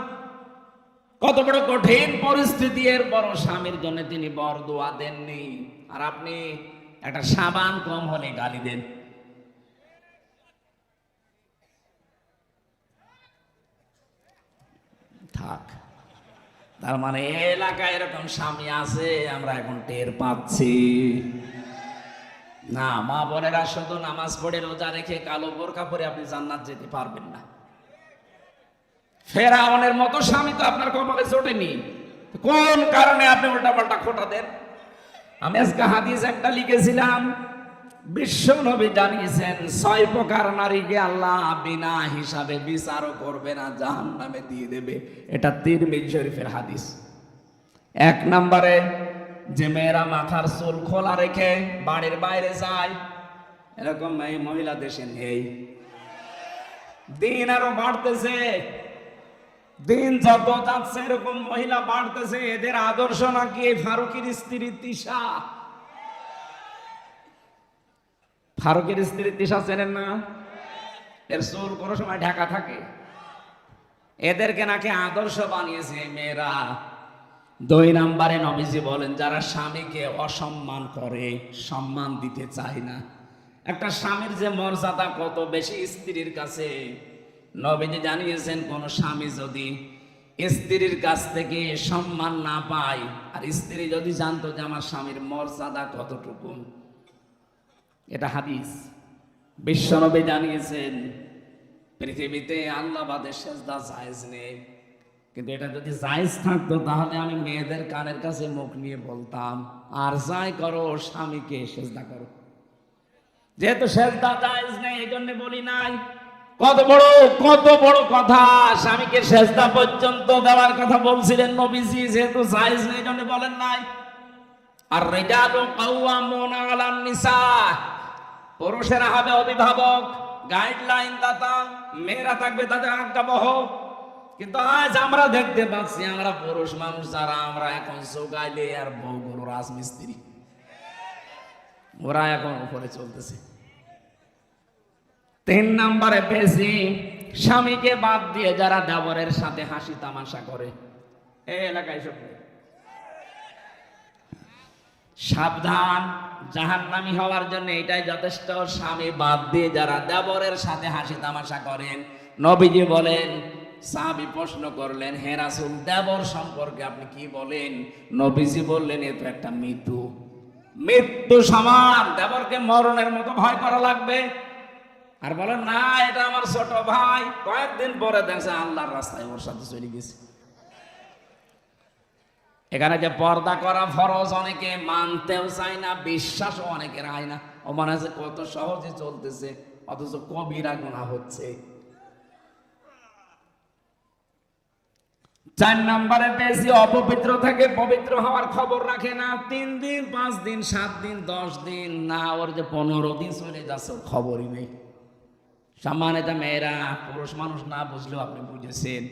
কত বড় কঠিন পরিস্থিতি, এর বড় স্বামীর জন্য তিনি বরদোয়া দেননি, আর আপনি একটা সাবান কম হলে গালি দেন। থাক, তার মানে এলাকায় এরকম স্বামী আছে, আমরা এখন টের পাচ্ছি না। মা বোনেরা, শুধু নামাজ পড়ে রোজা রেখে কালো বোরকা পরে আপনি জান্নাত যেতে পারবেন না। ফেরাউনের মতো স্বামী তো আপনার কপালে জোটেনি, কোন কারণে আপনি উল্টাপাল্টা খোঁটা দেন? আমি আজকে হাদিস একটা লিখেছিলাম, বিশ্ব নবী জানিয়েছেন 6 প্রকার নারীকে আল্লাহ বিনা হিসাবে বিচারও করবে না, জাহান্নামে দিয়ে দেবে। এটা তিরমিজি শরীফের হাদিস। 1 নম্বরে, যে মেয়েরা মাথার চুল খোলা রেখে বাড়ির বাইরে যায়, এরকম এই মহিলা দেশে নেই। দিন আরো বাড়তেছে, দিন যত যাচ্ছে এরকম মহিলা বাড়তেছে। এদের আদর্শ নাকি ফারুকের স্ত্রী তিশা। ফারুকের স্ত্রী তিশা চেনেন না? এর চুল কোনো সময় ঢাকা থাকে। এদেরকে নাকি আদর্শ বানিয়েছে মেয়েরা। 2 নম্বরে নবীজি বলেন, যারা স্বামীকে অসম্মান করে, সম্মান দিতে চায় না। একটা স্বামীর যে মর্যাদা কত বেশি স্ত্রীর কাছে, নবীজি জানিয়েছেন, কোন স্বামী যদি স্ত্রীর কাছ থেকে সম্মান না পায়, আর স্ত্রী যদি জানতো যে আমার স্বামীর মর্যাদা কতটুকু, এটা হাদিস। বিশ্বনবী জানিয়েছেন, পৃথিবীতে আল্লাহ বাদে সেজদা জায়েজ নেই, কিন্তু এটা যদি জায়েজ থাকতো তাহলে আমি মেয়েদের কানের কাছে মুখ নিয়ে বলতাম, আর যাই করো স্বামীকে সেজদা করো। যেহেতু সেজদা জায়েজ নেই, এই জন্য বলি নাই। কত বড় কথা, স্বামীকে সেজদা পর্যন্ত দেওয়ার কথা বলছিলেন নবীজি, যেহেতু জায়েজ নেই এই জন্য বলেন নাই। আর রিজালু কাওয়ামুনা আলান নিসা, পুরুষেরা হবে অভিভাবক, গাইডলাইন দাতা, মেয়েরা থাকবে তাদের আজ্ঞাবহ। কিন্তু আজ আমরা দেখতে পাচ্ছি, আমরা পুরুষ মানুষ যারা, আমরা এখন জোগাইলে আর বউগুলো রাজমিস্ত্রি, ওরা এখন উপরে চলতেছে। 3 নম্বরে বেশি স্বামীকে বাদ দিয়ে যারা দেবরের সাথে হাসি তামাশা করে, এই এলাকায় সব সাবধান, জাহান্নামী হওয়ার জন্য এটাই যথেষ্ট। স্বামী বাদ দিয়ে যারা দেবরের সাথে হাসি তামাশা করেন, নবীজি বলেন, সাহাবী প্রশ্ন করলেন, হে রাসূল, দেবর সম্পর্কে আপনি কি বলেন? নবীজি বললেন, এ তো একটা মৃত্যু সমান, দেবরকে মরণের মতো ভয় করা লাগবে। আর বলেন না, এটা আমার ছোট ভাই, কয়েকদিন পরে দেখছে আল্লাহর রাস্তায় ওর সাথে চলে গেছে। এখানে যে পর্দা করা ফরজ, অনেকে মানতেও চায় না, বিশ্বাসও অনেকের হয় না। ও মনে আছে কত সহজে চলতেছে, অথচ কবিরা গুনাহ হচ্ছে। 4 নম্বরে বেশি অপবিত্র থেকে পবিত্র হওয়ার খবর রাখে না। 3 দিন 5 দিন 7 দিন 10 দিন না, ওর যে 15 দিন চলে যাচ্ছে খবরই নেই। সম্মানিত মেয়েরা, পুরুষ মানুষ না বুঝলেও আপনি বুঝেছেন,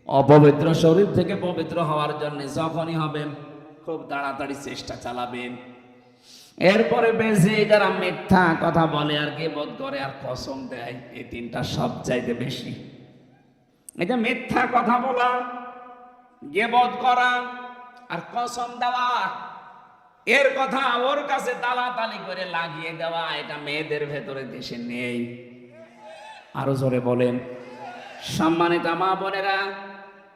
অপবিত্র শরীর থেকে পবিত্র হওয়ার জন্য যখনই হবেন খুব তাড়াতাড়ি চেষ্টা চালাবেন। এরপরে বেশি যারা মিথ্যা কথা বলে আর গীবত করে আর কসম দেয়, এই 3টা সবচাইতে বেশি। এই যে মিথ্যা কথা বলা, গীবত করা আর কসম দেওয়া, এর কথা ওর কাছে তালাতালি করে লাগিয়ে দেওয়া, এটা মেয়েদের ভেতরে দেশে নেই। আরো জোরে বলেন। সম্মানিত মা বোনেরা,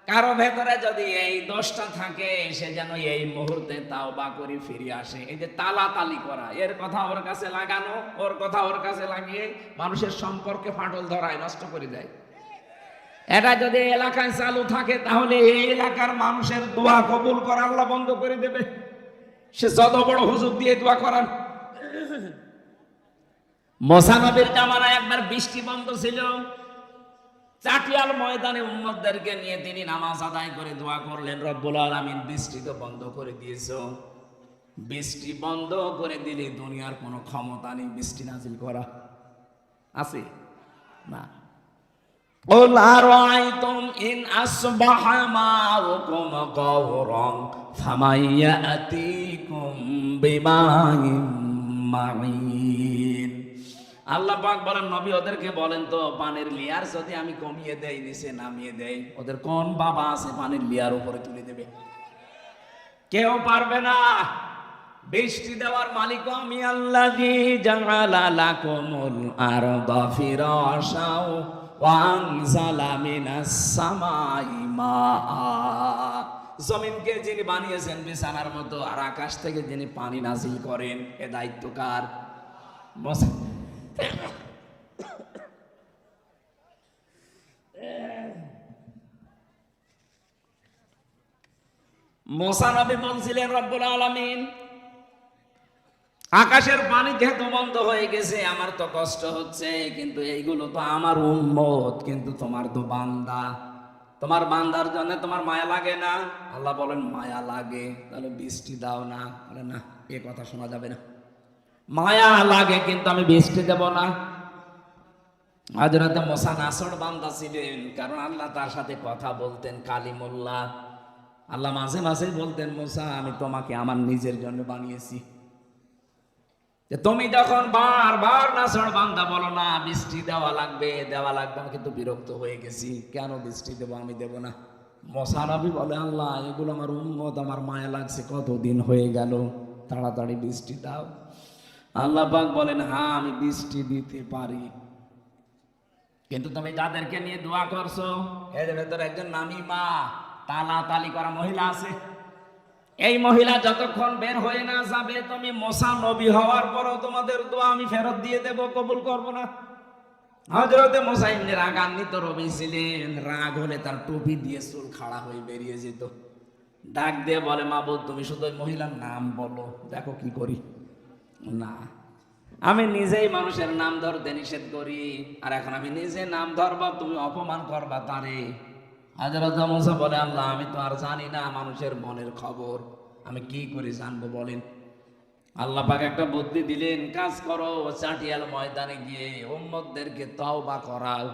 কারো ভেতরে যদি এই দোষটা থাকে, সে যেন এই মুহূর্তে তাওবা করে ফিরে আসে। এই যে তালাতালি করা, এর কথা ওর কাছে লাগানো, ওর কথা ওর কাছে লাগিয়ে মানুষের সম্পর্কে ফাটল ধরায়, নষ্ট করে দেয়। এটা যদি এলাকায় চালু থাকে, তাহলে এই এলাকার মানুষের দোয়া কবুল করা আল্লাহ বন্ধ করে দেবে। সে যত বড় হুজুর দিয়ে দোয়া করান। মুসা নবীর জামানায় একবার বৃষ্টি বন্ধ ছিল, চাটিয়াল ময়দানে উম্মতদেরকে নিয়ে তিনি নামাজ আদায় করে দোয়া করলেন, রব্বুল আলামিন বৃষ্টি তো বন্ধ করে দিয়েছো, বৃষ্টি বন্ধ করে দিলে দুনিয়ার কোনো ক্ষমতা নেই বৃষ্টি নাজিল করা, আছে না? قل أرأيتم إن أصبح ماؤكم غورا فمن يأتيكم بماء معين। আল্লাহ পাক বলেন, নবী ওদেরকে বলেন তো, পানির লেয়ার যদি আমি কমিয়ে দেই, নিচে নামিয়ে দেই, ওদের কোন বাবা আছে পানির লেয়ার উপরে তুলে দেবে? কেউ পারবে না। বৃষ্টি দেওয়ার মালিক আমি, আল্লাযী জাআলা লাকুমুল আরদা ফিরাশাও ওয়া আনজালা মিনাস সামাই মাআ। জমিনকে যিনি বানিয়েছেন বিছানার মতো, আর আকাশ থেকে যিনি পানি নাজিল করেন, এ দায়িত্ব কার? মুসা নবী বলছিলেন, রব্বুল আলামিন, আকাশের পানি যেহেতু বন্ধ হয়ে গেছে, আমার তো কষ্ট হচ্ছে, কিন্তু এইগুলো তো আমার উম্মত, কিন্তু তোমার তো বান্দা, তোমার বান্দার জন্য তোমার মায়া লাগে না? আল্লাহ বলেন, মায়া লাগে, তাহলে বৃষ্টি দাও না। বলে না, এ কথা শোনা যাবে না, মায়া লাগে কিন্তু আমি বৃষ্টি দেব না। হযরত মুসা নাছর বান্দা ছিলেন, কারণ আল্লাহ তার সাথে কথা বলতেন, কালিমুল্লাহ। আল্লাহ মাঝে মাঝে বলতেন, মুসা, আমি তোমাকে আমার নিজের জন্য বানিয়েছি। তুমি যখন বারবার নাছর বান্দা বলো না বৃষ্টি দেওয়া লাগবে, আমি কিন্তু বিরক্ত হয়ে গেছি, কেন বৃষ্টি দেবো? আমি দেব না। মুসা নবী বলে, আল্লাহ, এগুলো আমার উম্মত, আমার মায়া লাগছে, কতদিন হয়ে গেল, তাড়াতাড়ি বৃষ্টি দাও। আল্লাহ পাক বলেন, হ্যাঁ, আমি বৃষ্টি দিতে পারি, কিন্তু তুমি যাদেরকে নিয়ে দোয়া করছো, এদের ভেতরে একজন নামিমা, তালাতালি করা মহিলা আছে। এই মহিলা যতক্ষণ বের হয়ে না যাবে, তুমি মুসা নবী হওয়ার পরও তোমাদের দোয়া আমি ফেরত দিয়ে দেব, কবুল করব না। হযরত মুসা এমনি রাগান্বিত নবী ছিলেন, রাগ হলে তার টুপি দিয়ে চুল খাড়া হয়ে বেরিয়ে যেত। ডাক দিয়ে বলে, মাবুদ, তুমি শুধু ওই মহিলার নাম বলো, দেখো কি করি। না, আমি নিজেই মানুষের নাম ধরতে নিষেধ করি, আর এখন আমি নিজে নাম ধরবা, তুমি অপমান করবা তারে। হযরত মুসা বলে, আল্লাহ, আমি তো আর জানি না মানুষের মনের খবর, আমি কি করে জানবো বলেন? আল্লাহ পাক একটা বুদ্ধি দিলেন, কাজ করো, চাটিয়াল ময়দানে গিয়ে উম্মতদেরকে তওবা করাও।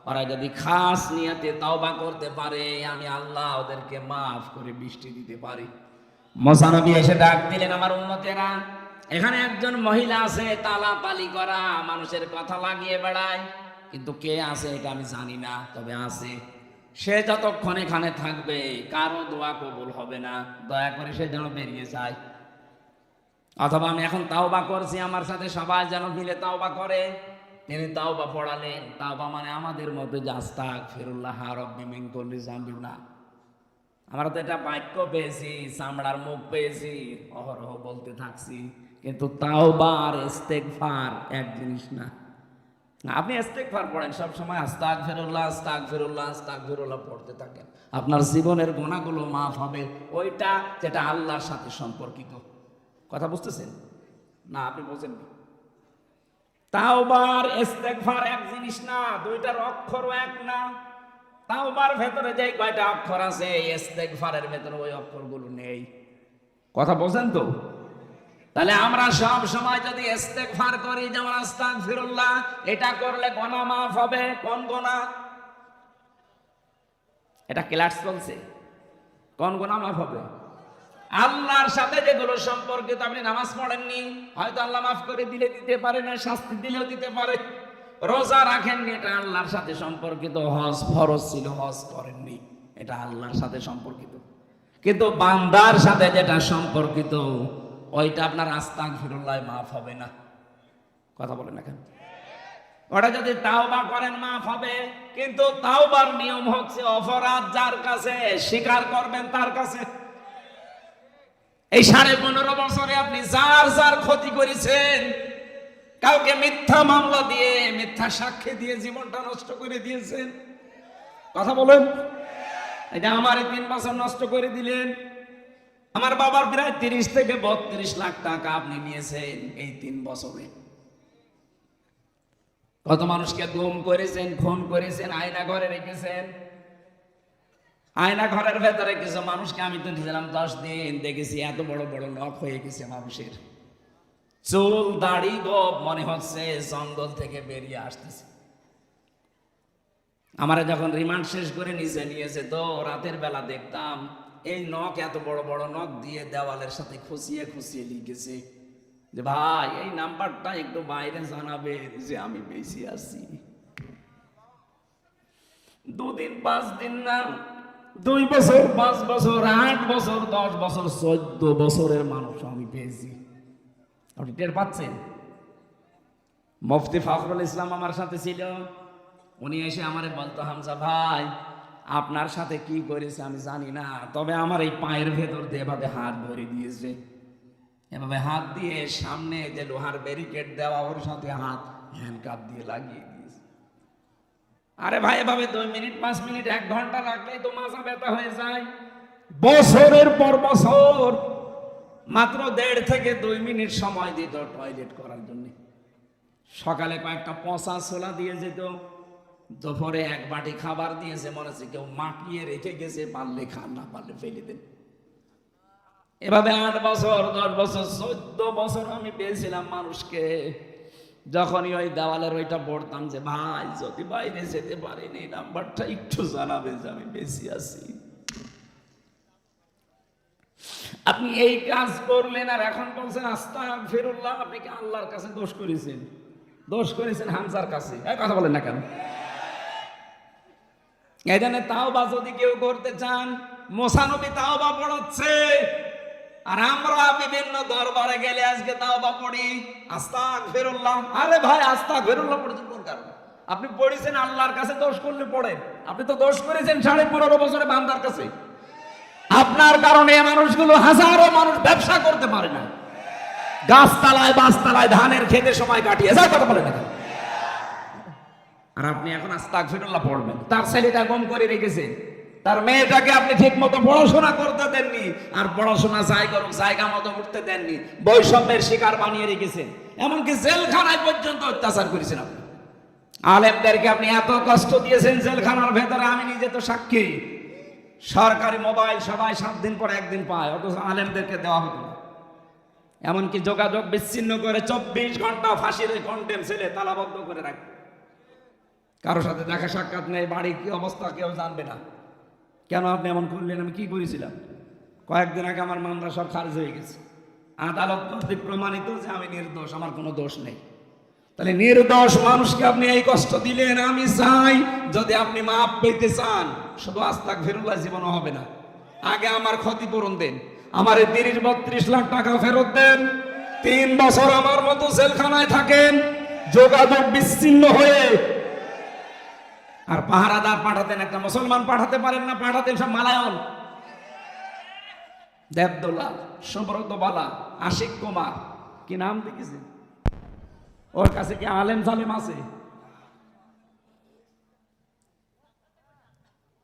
ওরা যদি খাস নিয়তে তওবা করতে পারে, আমি আল্লাহ ওদেরকে মাফ করে বৃষ্টি দিতে পারি। মুসা নবী এসে ডাক দিলেন, আমার উম্মতেরা, এখানে একজন মহিলা আছে, তালা তালি করা, মানুষের কথা লাগিয়ে বেড়ায়, কিন্তু কে আছে এটা আমি জানি না, তবে আছে। সে যতক্ষণ এখানে থাকবে কারো দোয়া কবুল হবে না, দয়া করে সে যেন বেরিয়ে যায়। অথবা আমি এখন তাওবা করছি, আমার সাথে সবাই যেন মিলে তাওবা করে। তিনি তাওবা পড়ালেন। তাওবা মানে আমাদের মধ্যে যে আস্তাগফিরুল্লাহ রাব্বি মিন কুল্লি যামবিন না। আমরা তো এটা বাক্য পেয়েছি, চামড়ার মুখ পেয়েছি, অহরহ বলতে থাকছি, কিন্তু তাওবা আর ইস্তেগফার এক জিনিস না। আপনি ইস্তেগফার পড়েন সব সময়, আস্তাগফিরুল্লাহ আস্তাগফিরুল্লাহ আস্তাগফিরুল্লাহ পড়তে থাকেন, আপনার জীবনের গুনাহগুলো মাফ হবে। ওইটা যেটা আল্লাহর সাথে সম্পর্কিত। কথা বুঝতেছেন না? আপনি বোঝেন না। তাওবার ইস্তেগফার এক জিনিস না, দুইটার অক্ষরও এক না। তাওবার ভেতরে যে কয়টা অক্ষর আছে, ইস্তেগফারের ভেতরে ওই অক্ষরগুলো নেই। কথা বোঝেন তো? তাহলে আমরা সব সময় যদি ইস্তেগফার করি, যেমন আস্তাগফিরুল্লাহ, এটা করলে গুনাহ মাফ হবে। কোন গুনাহ? এটা ক্লাস চলছে। কোন গুনাহ মাফ হবে? আল্লাহর সাথে যেগুলো সম্পর্কিত। আপনি নামাজ পড়েননি, হয়তো আল্লাহ মাফ করে দিলে দিতে পারে না, শাস্তি দিলেও দিতে পারে। রোজা রাখেননি, এটা আল্লাহর সাথে সম্পর্কিত। হজ ফরজ ছিল, হজ করেননি, এটা আল্লাহর সাথে সম্পর্কিত। কিন্তু বান্দার সাথে যেটা সম্পর্কিত, ওইটা আপনার আস্তাগফিরুল্লাহ মাফ হবে না। কথা বলেন না কেন? ওটা যদি তাওবা করেন মাফ হবে, কিন্তু তাওবার নিয়ম হচ্ছে অপরাধ যার কাছে, স্বীকার করবেন তার কাছে। এই 15.5 বছরে আপনি যার যার ক্ষতি করেছেন, কাউকে মিথ্যা মামলা দিয়ে, মিথ্যা সাক্ষী দিয়ে জীবনটা নষ্ট করে দিয়েছেন। কথা বলেন। এটা আমার 3 বছর নষ্ট করে দিলেন। আমার বাবার প্রায় 30 থেকে 32 লাখ টাকা আপনি নিয়েছেন এই 3 বছরে। কত মানুষকে গুম করেছেন, খুন করেছেন, আয়না ঘরে রেখেছেন। আয়না ঘরের ভেতরে কিছু মানুষকে আমি তো ছিলাম 10 দিন, দেখেছি এত বড় বড় নখ হয়ে গেছে মানুষের, চুল দাড়ি গোপ মনে হচ্ছে জঙ্গল থেকে বেরিয়ে আসতেছে। আমারে যখন রিমান্ড শেষ করে নিচে নিয়েছে, তো রাতের বেলা দেখতাম এই নখ, এত বড় বড় নখ দিয়ে দেওয়ালের সাথে খুশিয়ে খুশিয়ে লিখেছে যে ভাই এই নাম্বারটা একটু বাইরে জানাবে যে আমি বেশি আছি। 2 দিন 5 দিন না, 2 বছর 5 বছর 8 বছর 10 বছর 14 বছরের মানুষ আমি পেয়েছি। আপনি টের পাচ্ছেন? মুফতি ফখরুল ইসলাম আমার সাথে ছিল। উনি এসে আমারে বলতো, হামজা ভাই আপনার সাথে কি করেছে আমি জানি না, তবে আমার এই পায়ের ভেতর দিয়ে এভাবে হাত ভরে দিয়েছে, এভাবে হাত দিয়ে সামনে যে লোহার ব্যারিকেড দেওয়া, ওর সাথে হাত হ্যান্ডকাপ দিয়ে লাগিয়ে দিয়েছে। আরে ভাই এভাবে 2 মিনিট 5 মিনিট 1 ঘন্টা লাগলেই তো মাথা ব্যথা হয়ে যায়। বছরের পর বছর মাত্র 1.5 থেকে 2 মিনিট সময় দিত টয়লেট করার জন্য। সকালে কয়েকটা পচা ছোলা দিয়ে যেত, দুপুরে 1 বাটি খাবার দিয়েছে, মনে হচ্ছে কেউ মাখিয়ে রেখে গেছে, পারলে খান, না পারলে ফেলে দেন। এভাবে 8 বছর 10 বছর 14 বছর আমি পেয়েছিলাম মানুষকে। যখনই ওই দেওয়ালের ওইটা পড়তাম যে ভাই যদি বাইরে যেতে পারিনি, নাম্বারটা একটু জানাবে যে আমি বেশি আছি। আপনি এই কাজ করলেন আর এখন বলছেন আস্তাগফিরুল্লাহ। আপনি কি আল্লাহর কাছে দোষ করেছেন? দোষ করেছেন হামজার কাছে। কথা বলেন না কেন? এই জন্য তাওবা যদি কেউ করতে চান, মুসা নবী তাওবা পড়াচ্ছে, আর আমরা বিভিন্ন দরবারে গেলে আজকে তাওবা পড়ি আস্তাগফিরুল্লাহ। আরে ভাই আস্তাগফিরুল্লাহ পড়ছেন কোন কারণে? আপনি পড়েছেন আল্লাহর কাছে, দোষ করলে পড়েন। আপনি তো দোষ করেছেন 15.5 বছরে বান্দার কাছে। আপনার কারণে মানুষগুলো, হাজারো মানুষ ব্যবসা করতে পারে না, গাছতলায় বাসতলায় ধানের খেতে সময় কাটিয়ে যায়। কথা বলে না। আর আপনি এখন আস্তাগফিরুল্লাহ পড়বেন। তার ছেলেটা গম করে রেখেছেন, তার মেয়েটাকে আপনি ঠিক মতো পড়াশোনা করতে দেননি, আর পড়াশোনা যাই করুক জায়গা মতো উঠতে দেননি, বৈষম্যের শিকার বানিয়ে রেখেছেন। এমনকি জেলখানায় পর্যন্ত অত্যাচার করেছেন আপনি। আলেমদেরকে আপনি এত কষ্ট দিয়েছেন জেলখানার ভেতরে, আমি নিজে তো সাক্ষী। সরকারি মোবাইল সবাই 7 দিন পর 1 দিন পায়, অথচ আলেমদেরকে দেওয়া হতো না। এমনকি যোগাযোগ বিচ্ছিন্ন করে 24 ঘন্টা ফাঁসির কন্টেম ছেলে তালাবদ্ধ করে রাখবে। কারোর সাথে দেখা সাক্ষাৎ নেই, বাড়ি কি অবস্থা কেউ জানবে না। কেন আপনি এমন করলেন? আমি কি করেছিলাম? কয়েকদিন আগে আমার মামলা সব খারিজ হয়ে গেছে, আদালত কর্তৃক প্রমাণিত যে আমি নির্দোষ, আমার কোনো দোষ নেই। তাহলে নির্দোষ মানুষকে আপনি এই কষ্ট দিলেন। আমি চাই যদি আপনি মাপ পেতে চান, শুধু আস্তাগফিরুল্লাহ জীবনও হবে না, আগে আমার ক্ষতিপূরণ দেন, আমার 30-32 লাখ টাকা ফেরত দেন, 3 বছর আমার মতো জেলখানায় থাকেন যোগাযোগ বিচ্ছিন্ন হয়ে। আর পাহারাদার পাঠাতেন, একটা মুসলমান পাঠাতে পারেন না, পাঠাতেন সব মালায়ন, দেবদোলা, সুব্রত বালা, আশিক কুমার, কি নাম দেখেছেন? ওর কাছে কি আলেম জালেম আছে?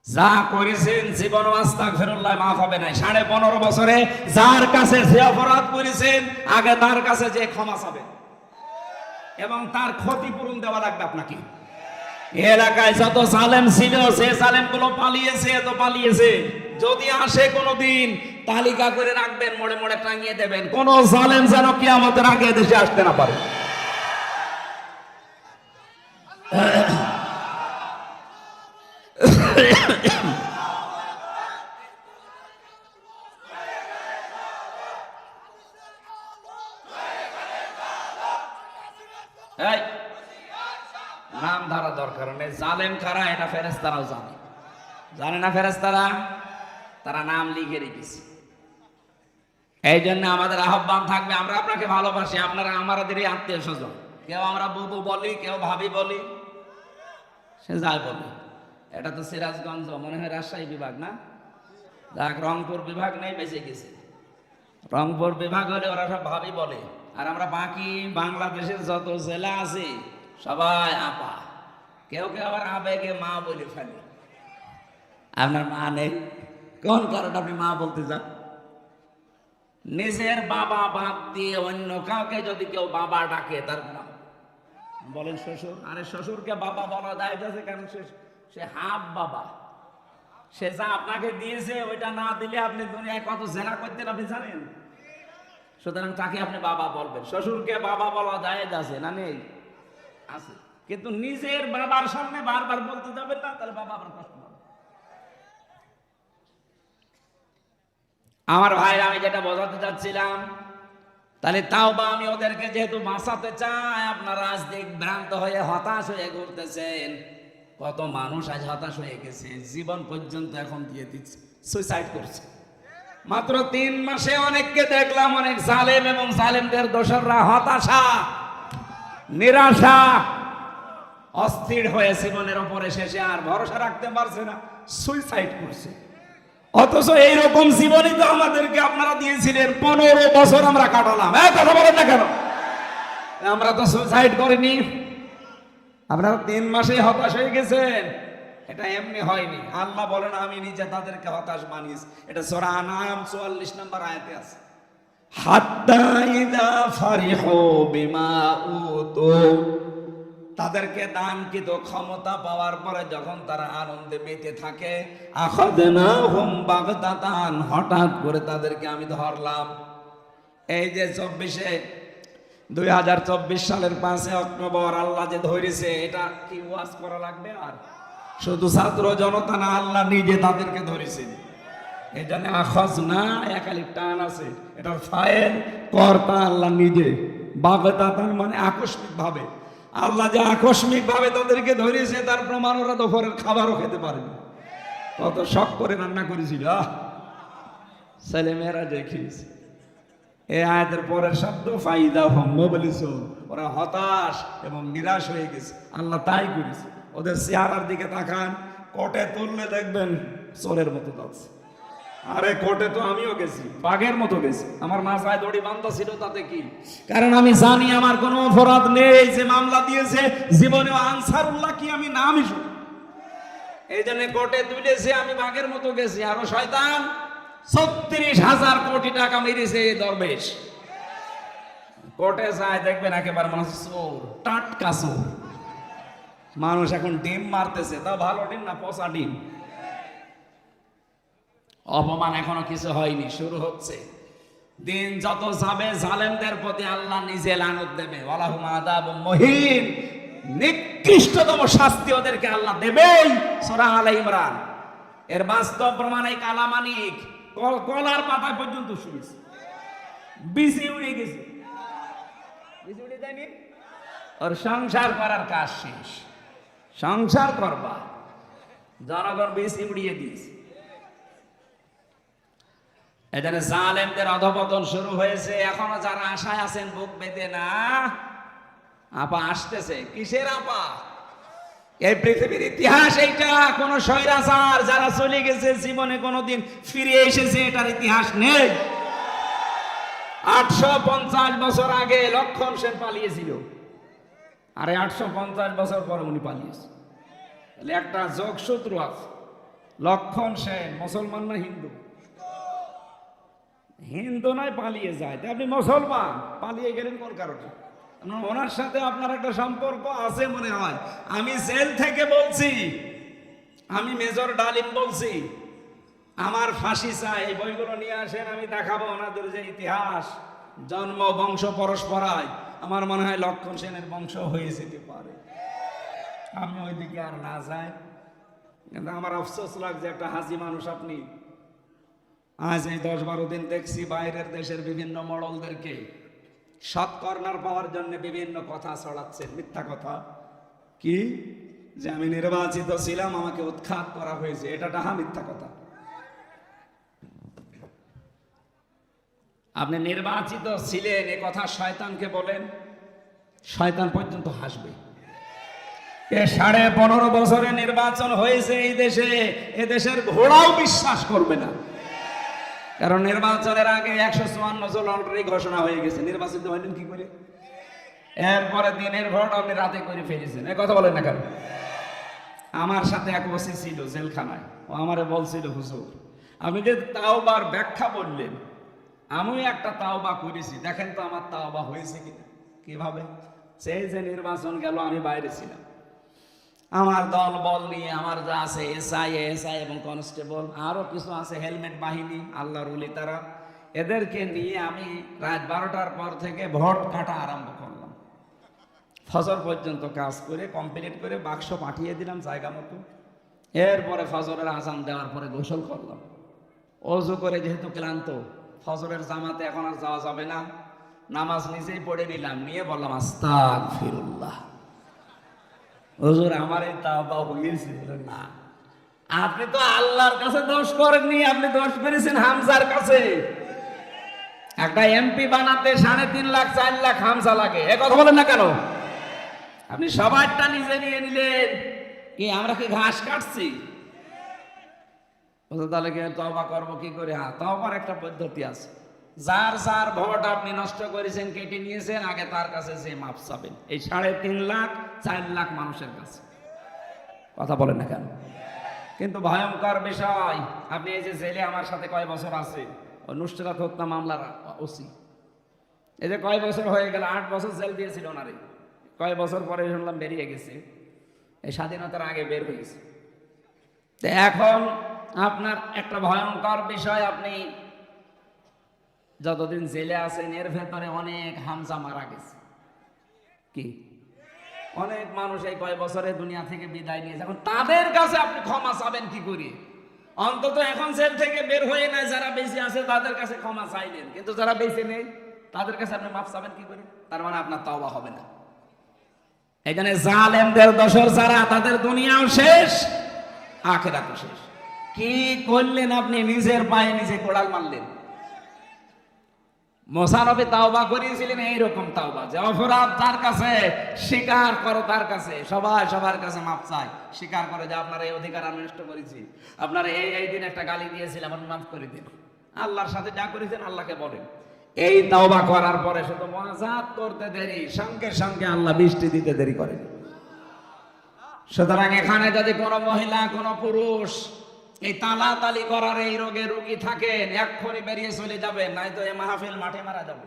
যা করেছেন জীবন আস্তাগফিরুল্লাহ মাফ হবে না। 15.5 বছরে যার কাছে যে অপরাধ করেছেন আগে তার কাছে যে ক্ষমা চাবে এবং তার ক্ষতিপূরণ দেওয়া লাগবে আপনাকে। এলাকায় যত জালেম ছিল সে জালেম গুলো পালিয়েছে, এত পালিয়েছে। যদি আসে কোনোদিন তালিকা করে রাখবেন, মোড়ে মোড়ে টাঙিয়ে দেবেন, কোন জালেম যেন কিয়ামতের আগে দেশে আসতে না পারে। নাম ধরা দরকার নেই, জালেম কারা এটা ফেরেশতারাও জানে। জানে না ফেরেশতারা? তারা নাম লিখে রেখেছে। এই জন্য আমাদের আহ্বান থাকবে, আমরা আপনাকে ভালোবাসি, আপনারা আমাদেরই আত্মীয় স্বজন। কেউ আমরা বুবু বলি, কেউ ভাবি বলি, সে যাই বলি। এটা তো সিরাজগঞ্জ, মনে হয় রাজশাহী বিভাগ না? যাক, রংপুর বিভাগ নেই, বেঁচে গেছে। রংপুর বিভাগ হলে ওরা সব ভাবি বলে, আর আমরা বাকি বাংলাদেশের যত জেলা আছে সবাই আপা, কেউ কেউ আবার আবেগে মা বলে ফেলে। আপনার মা নেই, কোন কারণে আপনি মা বলতে চান? নিজের বাবা বাদ দিয়ে অন্য কাউকে যদি কেউ বাবা ডাকে তার নাম বলেন শ্বশুর। আরে শ্বশুরকে বাবা বলা যায় যাচ্ছে, কারণ সে হাফ বাবা। সে যা আপনাকে দিয়েছে ওইটা না দিলে আপনি দুনিয়ায় কত জেনা করতেন আপনি জানেন। সুতরাং তাকে আপনি বাবা বলবেন। শ্বশুরকে বাবা বলা যায় যাচ্ছে না? নেই, আছে। কিন্তু নিজের বাবার সামনে বারবার বলতে যাবেন না, তাহলে বাবা আবার কষ্ট পাবে। আমার ভাইরা, আমি যেটা বোঝাতে চাচ্ছিলাম, তাহলে তাও বা আমি ওদেরকে যেহেতু বাঁচাতে চাই, আপনারা আজ দিক ভ্রান্ত হয়ে হতাশ হয়ে ঘুরতেছেন। কত মানুষ আজ হতাশ হয়ে গেছে, জীবন পর্যন্ত এখন দিয়ে দিচ্ছে, সুইসাইড করছে। মাত্র 3 মাসে অনেককে দেখলাম, অনেক জালেম এবং জালেমদের দোসররা হতাশা, নিরাশা, অস্থির হয়ে জীবনের উপরে শেষে আর ভরসা রাখতে পারছে না, সুইসাইড করছে। অথচ এইরকম জীবনই তো আমাদেরকে আপনারা দিয়েছিলেন। 15 বছর আমরা কাটালাম। কথা বলেন না কেন? আমরা তো সুইসাইড করিনি। আপনারা 3 মাসে হতাশ হয়ে গেছেন। এটা এমনি হয়নি। আল্লাহ বলেন আমি নিজে তাদেরকে হতাশ বানিয়েছি। এটা সূরা আনাম 44 নম্বর আয়াতে আছে। হাত্তা ইযা ফারিহু বিমা উতু, তাদেরকে দানকৃত ক্ষমতা পাওয়ার পরে যখন তারা আনন্দে মেতে থাকে, আখাযনাহুম বাগতাতান, হঠাৎ করে তাদেরকে আমি ধরলাম। এই যে 2024 সালের 5 অক্টোবর আল্লাহ যে ধরেছে, এটা কি ওয়াজ করা লাগবে? আর শুধু ছাত্র জনতা না, আল্লাহ নিজে তাদেরকে ধরেছেন। এই জন্য আখাযনা একালিক টান আছে, এটার ফাইল কর্তা আল্লাহ নিজে। বাগতাতান মানে আকস্মিক ভাবে। আল্লাহ যে আকস্মিক ভাবে তাদেরকে ধরেছে তার প্রমাণ ওরা দুপুরের খাবারও খেতে পারেনি। কত শখ করে রান্না করেছিল, ছেলে মেয়েরা দেখিয়েছে। এই আয়াতের পরের শব্দ ফাইদা হুম মুবলিসুন, ওরা হতাশ এবং নিরাশ হয়ে গেছে। আল্লাহ তাই করেছে। ওদের চেহারার দিকে তাকান, কোটে তুললে দেখবেন চোরের মতো যাচ্ছে। আরে কোটে তো আমিও গেছি, বাঘের মতো গেছি। আমার মাথায় দড়ি বান্ধা ছিল, তাতে কি? কারণ আমি জানি আমার কোনো অপরাধ নেই। যে মামলা দিয়েছে জীবনে আনসারুল্লাহ কি আমি নামই শুনি। এই জন্য কোটে তুলেছে, আমি বাঘের মতো গেছি। আরো শয়তান 36,000 কোটি টাকা মেরেছে দরবেশ। কোটে যায় দেখবেন একেবারে মানুষ চোর, টাটকা চোর। মানুষ এখন ডিম মারতেছে, তা ভালো ডিম না পচা ডিম। অপমান এখনো কিছু হয়নি, শুরু হচ্ছে। দিন যত যাবে জালেমদের প্রতি আল্লাহ নিজে লানত দেবে, ওয়ালাহুম আযাবুম মুহিন, নিকৃষ্টতম শাস্তি ওদেরকে আল্লাহ দেবেই। সূরা আলে ইমরান। এর বাস্তব প্রমাণ এই কালামানিক কলার পাতা পর্যন্ত শুয়েছে, বিসি উড়ে গেছে, বিসি উড়ে যায়নি, ওর সংসার করার কাজ শেষ, সংসার করবা, জনগণ বিসি উড়িয়ে দিয়েছে। এখানে জালেমদের অধপতন শুরু হয়েছে। এখনো যারা আশায় আছেন বুক বেঁধে না, আপা আসতেছে। কিসের আপা? এই পৃথিবীর ইতিহাস এইটা। কোন স্বৈরাচার যারা চলে গেছে জীবনে কোনোদিন ফিরে এসেছে এটার ইতিহাস নেই। 850 বছর আগে লক্ষণ সেন পালিয়েছিল, আরে 850 বছর পরে উনি পালিয়েছে। তাহলে একটা যোগসূত্র আছে। লক্ষণ সেন মুসলমান না হিন্দু? হিন্দু নয়, পালিয়ে যায়। আপনি মুসলমান, পালিয়ে গেলেন কোন কারণে? ওনার সাথে আপনার একটা সম্পর্ক আছে মনে হয়। আমি জেল থেকে বলছি, আমি মেজর ডালিম বলছি, আমার ফাঁসি চাই। এই বইগুলো নিয়ে আসেন, আমি দেখাবো ওনাদের যে ইতিহাস, জন্ম, বংশ পরস্পরায়। আমার মনে হয় লক্ষণ সেনের বংশ হয়ে যেতে পারে। আমি ওইদিকে আর না যাই, কিন্তু আমার আফসোস লাগছে একটা হাজি মানুষ আপনি। আজ এই 10-12 দিন দেখছি বাইরের দেশের বিভিন্ন মডলদেরকে সৎ কর্নার পাওয়ার জন্য বিভিন্ন কথা ছড়াচ্ছে, মিথ্যা কথা। কি যে আমি নির্বাচিত ছিলাম, আমাকে উৎখাত করা হয়েছে, এটা ডাহা মিথ্যা কথা। আপনি নির্বাচিত ছিলেন এ কথা শয়তানকে বলেন, শয়তান পর্যন্ত হাসবে। 15.5 বছরে নির্বাচন হয়েছে এই দেশে, এ দেশের ঘোড়াও বিশ্বাস করবে না। কারণ নির্বাচনের আগে 154 জন অলরেডি ঘোষণা হয়ে গেছে। নির্বাচিত হইলেন কি করে? এরপরে দিনের ভোট আপনি রাতে করে ফেলেছেন। এ কথা বলেন না কেন? আমার সাথে এক ওসি ছিল জেলখানায়, ও আমারে বলছিল, হুজুর আপনি যে তাওবার ব্যাখ্যা বললেন, আমি একটা তাওবা করেছি, দেখেন তো আমার তাওবা হয়েছে কিনা। কিভাবে? সেই যে নির্বাচন গেল, আমি বাইরে ছিলাম, আমার দল বল নিয়ে আমার যা আছে এসআই এবং কনস্টেবল, আরো কিছু আছে হেলমেট বাহিনী, আল্লাহর ওলি তারা, এদেরকে নিয়ে আমি রাত 12টার পর থেকে ভোট কাটা আরম্ভ করলাম। ফজর পর্যন্ত কাজ করে কমপ্লিট করে বাক্স পাঠিয়ে দিলাম জায়গা মতো। এরপরে ফজরের আজান দেওয়ার পরে গোসল করলাম, ওযু করে, যেহেতু ক্লান্ত, ফজরের জামাতে এখন আর যাওয়া যাবে না, নামাজ নিজেই পড়ে নিলাম, নিয়ে বললাম আস্তাগফিরুল্লাহ। হুজুর আমার এই তাওবা হয়েছে। না, আপনি তো আল্লাহর কাছে দোষ করেননি, আপনি দোষ করেছেন হামজার কাছে। একটা এমপি বানাতে 3.5 লাখ 4 লাখ হামজা লাগে, এ কথা বলেন না কেন? আপনি সবারটা নিজে নিয়ে নিলেন। কি আমরা কি ঘাস কাটছি? তাহলে কি তওবা করবো কি করে? হ্যাঁ, তওবার একটা পদ্ধতি আছে। যার যার ভোট আপনি নষ্ট করেছেন, কেটে নিয়েছেন, আগে তার কাছে যে মাপ চাবেন। এই 3.5 লাখ 4 লাখ মানুষের কাছে। কথা বলেন না কেন? কিন্তু ভয়ঙ্কর বিষয়, আপনি এই যে জেলে আমার সাথে কয় বছর আছে, নুসরাত হত্যা মামলার ওসি, এই যে কয় বছর হয়ে গেল, 8 বছর জেল দিয়েছিল ওনারে। কয় বছর পরে শুনলাম বেরিয়ে গেছে, এই স্বাধীনতার আগে বের হয়েছে। এখন আপনার একটা ভয়ঙ্কর বিষয়, আপনি যতদিন জেলে আছেন এর ভেতরে অনেক হামজা মারা গেছে। কি অনেক মানুষ এই কয় বছরে দুনিয়া থেকে বিদায় নিয়েছে। এখন তাদের কাছে আপনি ক্ষমা চাবেন কি করে? অন্তত এখন জেল থেকে বের হয়ে নাই যারা বেঁচে আছে তাদের কাছে ক্ষমা চাইলেন, কিন্তু যারা বেঁচে নেই তাদের কাছে আপনি মাফ চাবেন কি করে? তার মানে আপনার তাওবা হবে না। এখানে জালেমদের দোসর যারা, তাদের দুনিয়াও শেষ, আখিরাতও শেষ। কি করলেন আপনি? নিজের পায়ে নিজে কোড়াল মারলেন। মুসা নবী তাওবা করিয়েছিলেন এইরকম তাওবা, যে অপরাধ তার কাছে, স্বীকার করো তার কাছে, সবাই সবার কাছে মাপ চায়, স্বীকার করে যে আপনার এই অধিকার আমি নষ্ট করেছি, আপনার এই দিন একটা গালি দিয়েছিলাম, আপনি মাফ করে দিন। আল্লাহর সাথে যা করেছেন আল্লাহকে বলেন। এই তাওবা করার পরে শুধু মুনাজাত করতে দেরি, সঙ্গে সঙ্গে আল্লাহ বৃষ্টি দিতে দেরি করেন। সুতরাং এখানে যদি কোনো মহিলা, কোনো পুরুষ এই তালাতালি করার এই রোগে রোগী থাকেন, এক্ষুনি বেরিয়ে চলে যাবেন, নাই তো এই মাহফিল মাঠে মারা যাবে।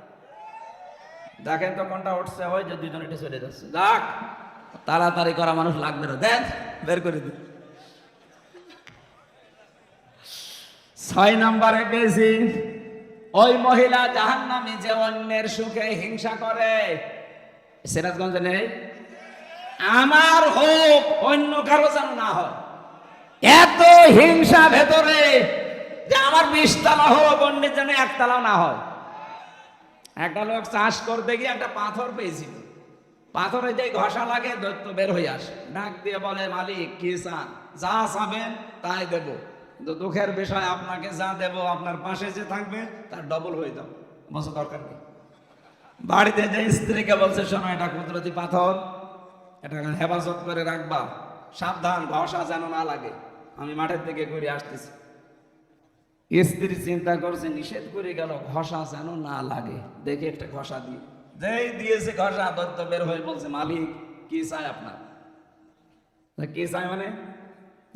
দেখেন তো কোনটা উঠছে, হয় যে দুজন এটা চলে যাচ্ছে। যাক, তাড়াতাড়ি করা মানুষ লাগবে না, দেন বের করে দিন। 6 নম্বরে গেছি, ওই মহিলা জাহান্নামী যে অন্যের সুখে হিংসা করে, সিরাজগঞ্জে নেই? আমার হোক, অন্য কারো যেন না হয়, এত হিংসা ভেতরে যে আমার 20 তলা হোক, অন্যের যেন 1 তলা না হয়। একটা লোক চাষ করতে গিয়ে একটা পাথর পেয়েছিল, পাথরে যে ঘষা লাগে দৈত্য বের হয়ে আসে, ডাক দিয়ে বলে, মালিক কি চান? যা চাবেন তাই দেব, কিন্তু দুঃখের বিষয় আপনাকে যা দেব আপনার পাশে যে থাকবে তার ডবল হয়ে যাবে, বসে দরকার নেই। বাড়িতে যে স্ত্রীকে বলছে, শোনো এটা কুদরতি পাথর, এটা হেফাজত করে রাখবা, সাবধান ঘষা যেন না লাগে, আমি মাঠের থেকে ঘুরে আসতেছি। স্ত্রী চিন্তা করছে, নিষেধ করে গেল, ঘষা যেন না লাগে, দেখে একটা ঘষা দিয়ে যেই দিয়েছে ঘষা, দৈত্য বের হয়ে বলছে, মালিক কি চাই আপনার? কি চাই মানে,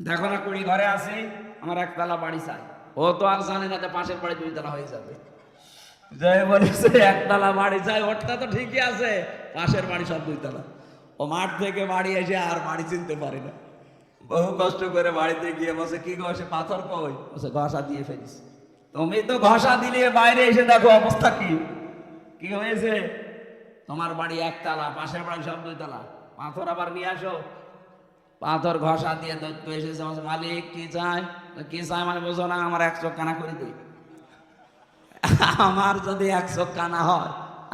দেখো না কুড়ি ঘরে আছে, আমার 1 তলা বাড়ি চাই। ও তো আর জানে না যে পাশের বাড়ি 2 তলা হয়ে যাবে। জয় বলেছে 1 তলা বাড়ি চাই, ওটা তো ঠিকই আছে, পাশের বাড়ি সব 2 তলা। ও মাঠ থেকে বাড়ি এসে আর বাড়ি চিনতে পারে না, বহু কষ্ট করে বাড়িতে গিয়ে বসে, কি ঘষে পাথর কই? বসে ঘষা দিয়ে ফেলিস। তুমি তো ঘষা দিলে, বাইরে এসে দেখো অবস্থা কি কি হয়েছে। তোমার বাড়ি 1 তলা, পাশের বাড়ি সব 2 তলা, পাথর আবার নিয়ে আসো। পাথর ঘষা দিয়ে দৈত্য এসেছে, মালিক কি চাই? কি চাই মানে বোঝো না, আমার 1 চোখ কানা করে দিই। আমার যদি 1 চোখ কানা হয়,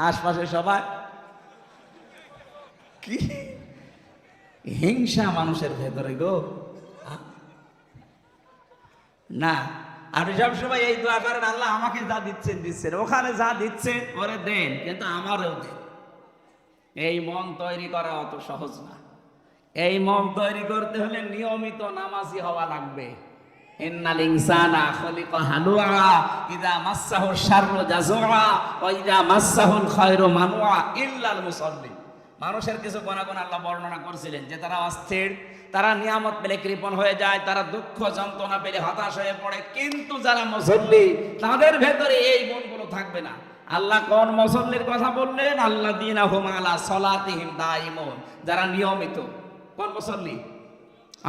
আশপাশে সবাই কি হিংসা মানুষের ভেতরে গো। না, আপনি সবসময় এই দোয়া করেন, আল্লাহ আমাকে যা দিচ্ছেন দিচ্ছেন, ওখানে যা দিচ্ছেন ওরে দেন, কিন্তু আমারও দেন। এই মন তৈরি করা অত সহজ না। এই মন তৈরি করতে হলে নিয়মিত নামাজি হওয়া লাগবে। ইন্নাল ইনসানা খুলিকা হালুআ ইযা মাসসাহু শাররু জাযুআ ওয়া ইযা মাসসাহুল খায়রু মানুআ ইল্লাল মুসাল্লিন। মানুষের কিছু গুণাগুণ আল্লাহ বর্ণনা করেছিলেন, যে তারা অস্থির, তারা নিয়ামত পেলে কৃপণ হয়ে যায়, তারা দুঃখ যন্ত্রণা পেলে হতাশ হয়ে পড়ে, কিন্তু যারা মুসল্লি তাদের ভেতরে এই গুণগুলো থাকবে না। আল্লাহ কোন মুসল্লির কথা বললেন? আল্লাযীনা হুম আলা সালাতিহিম দাঈমুন, যারা নিয়মিত। কোন মুসল্লি?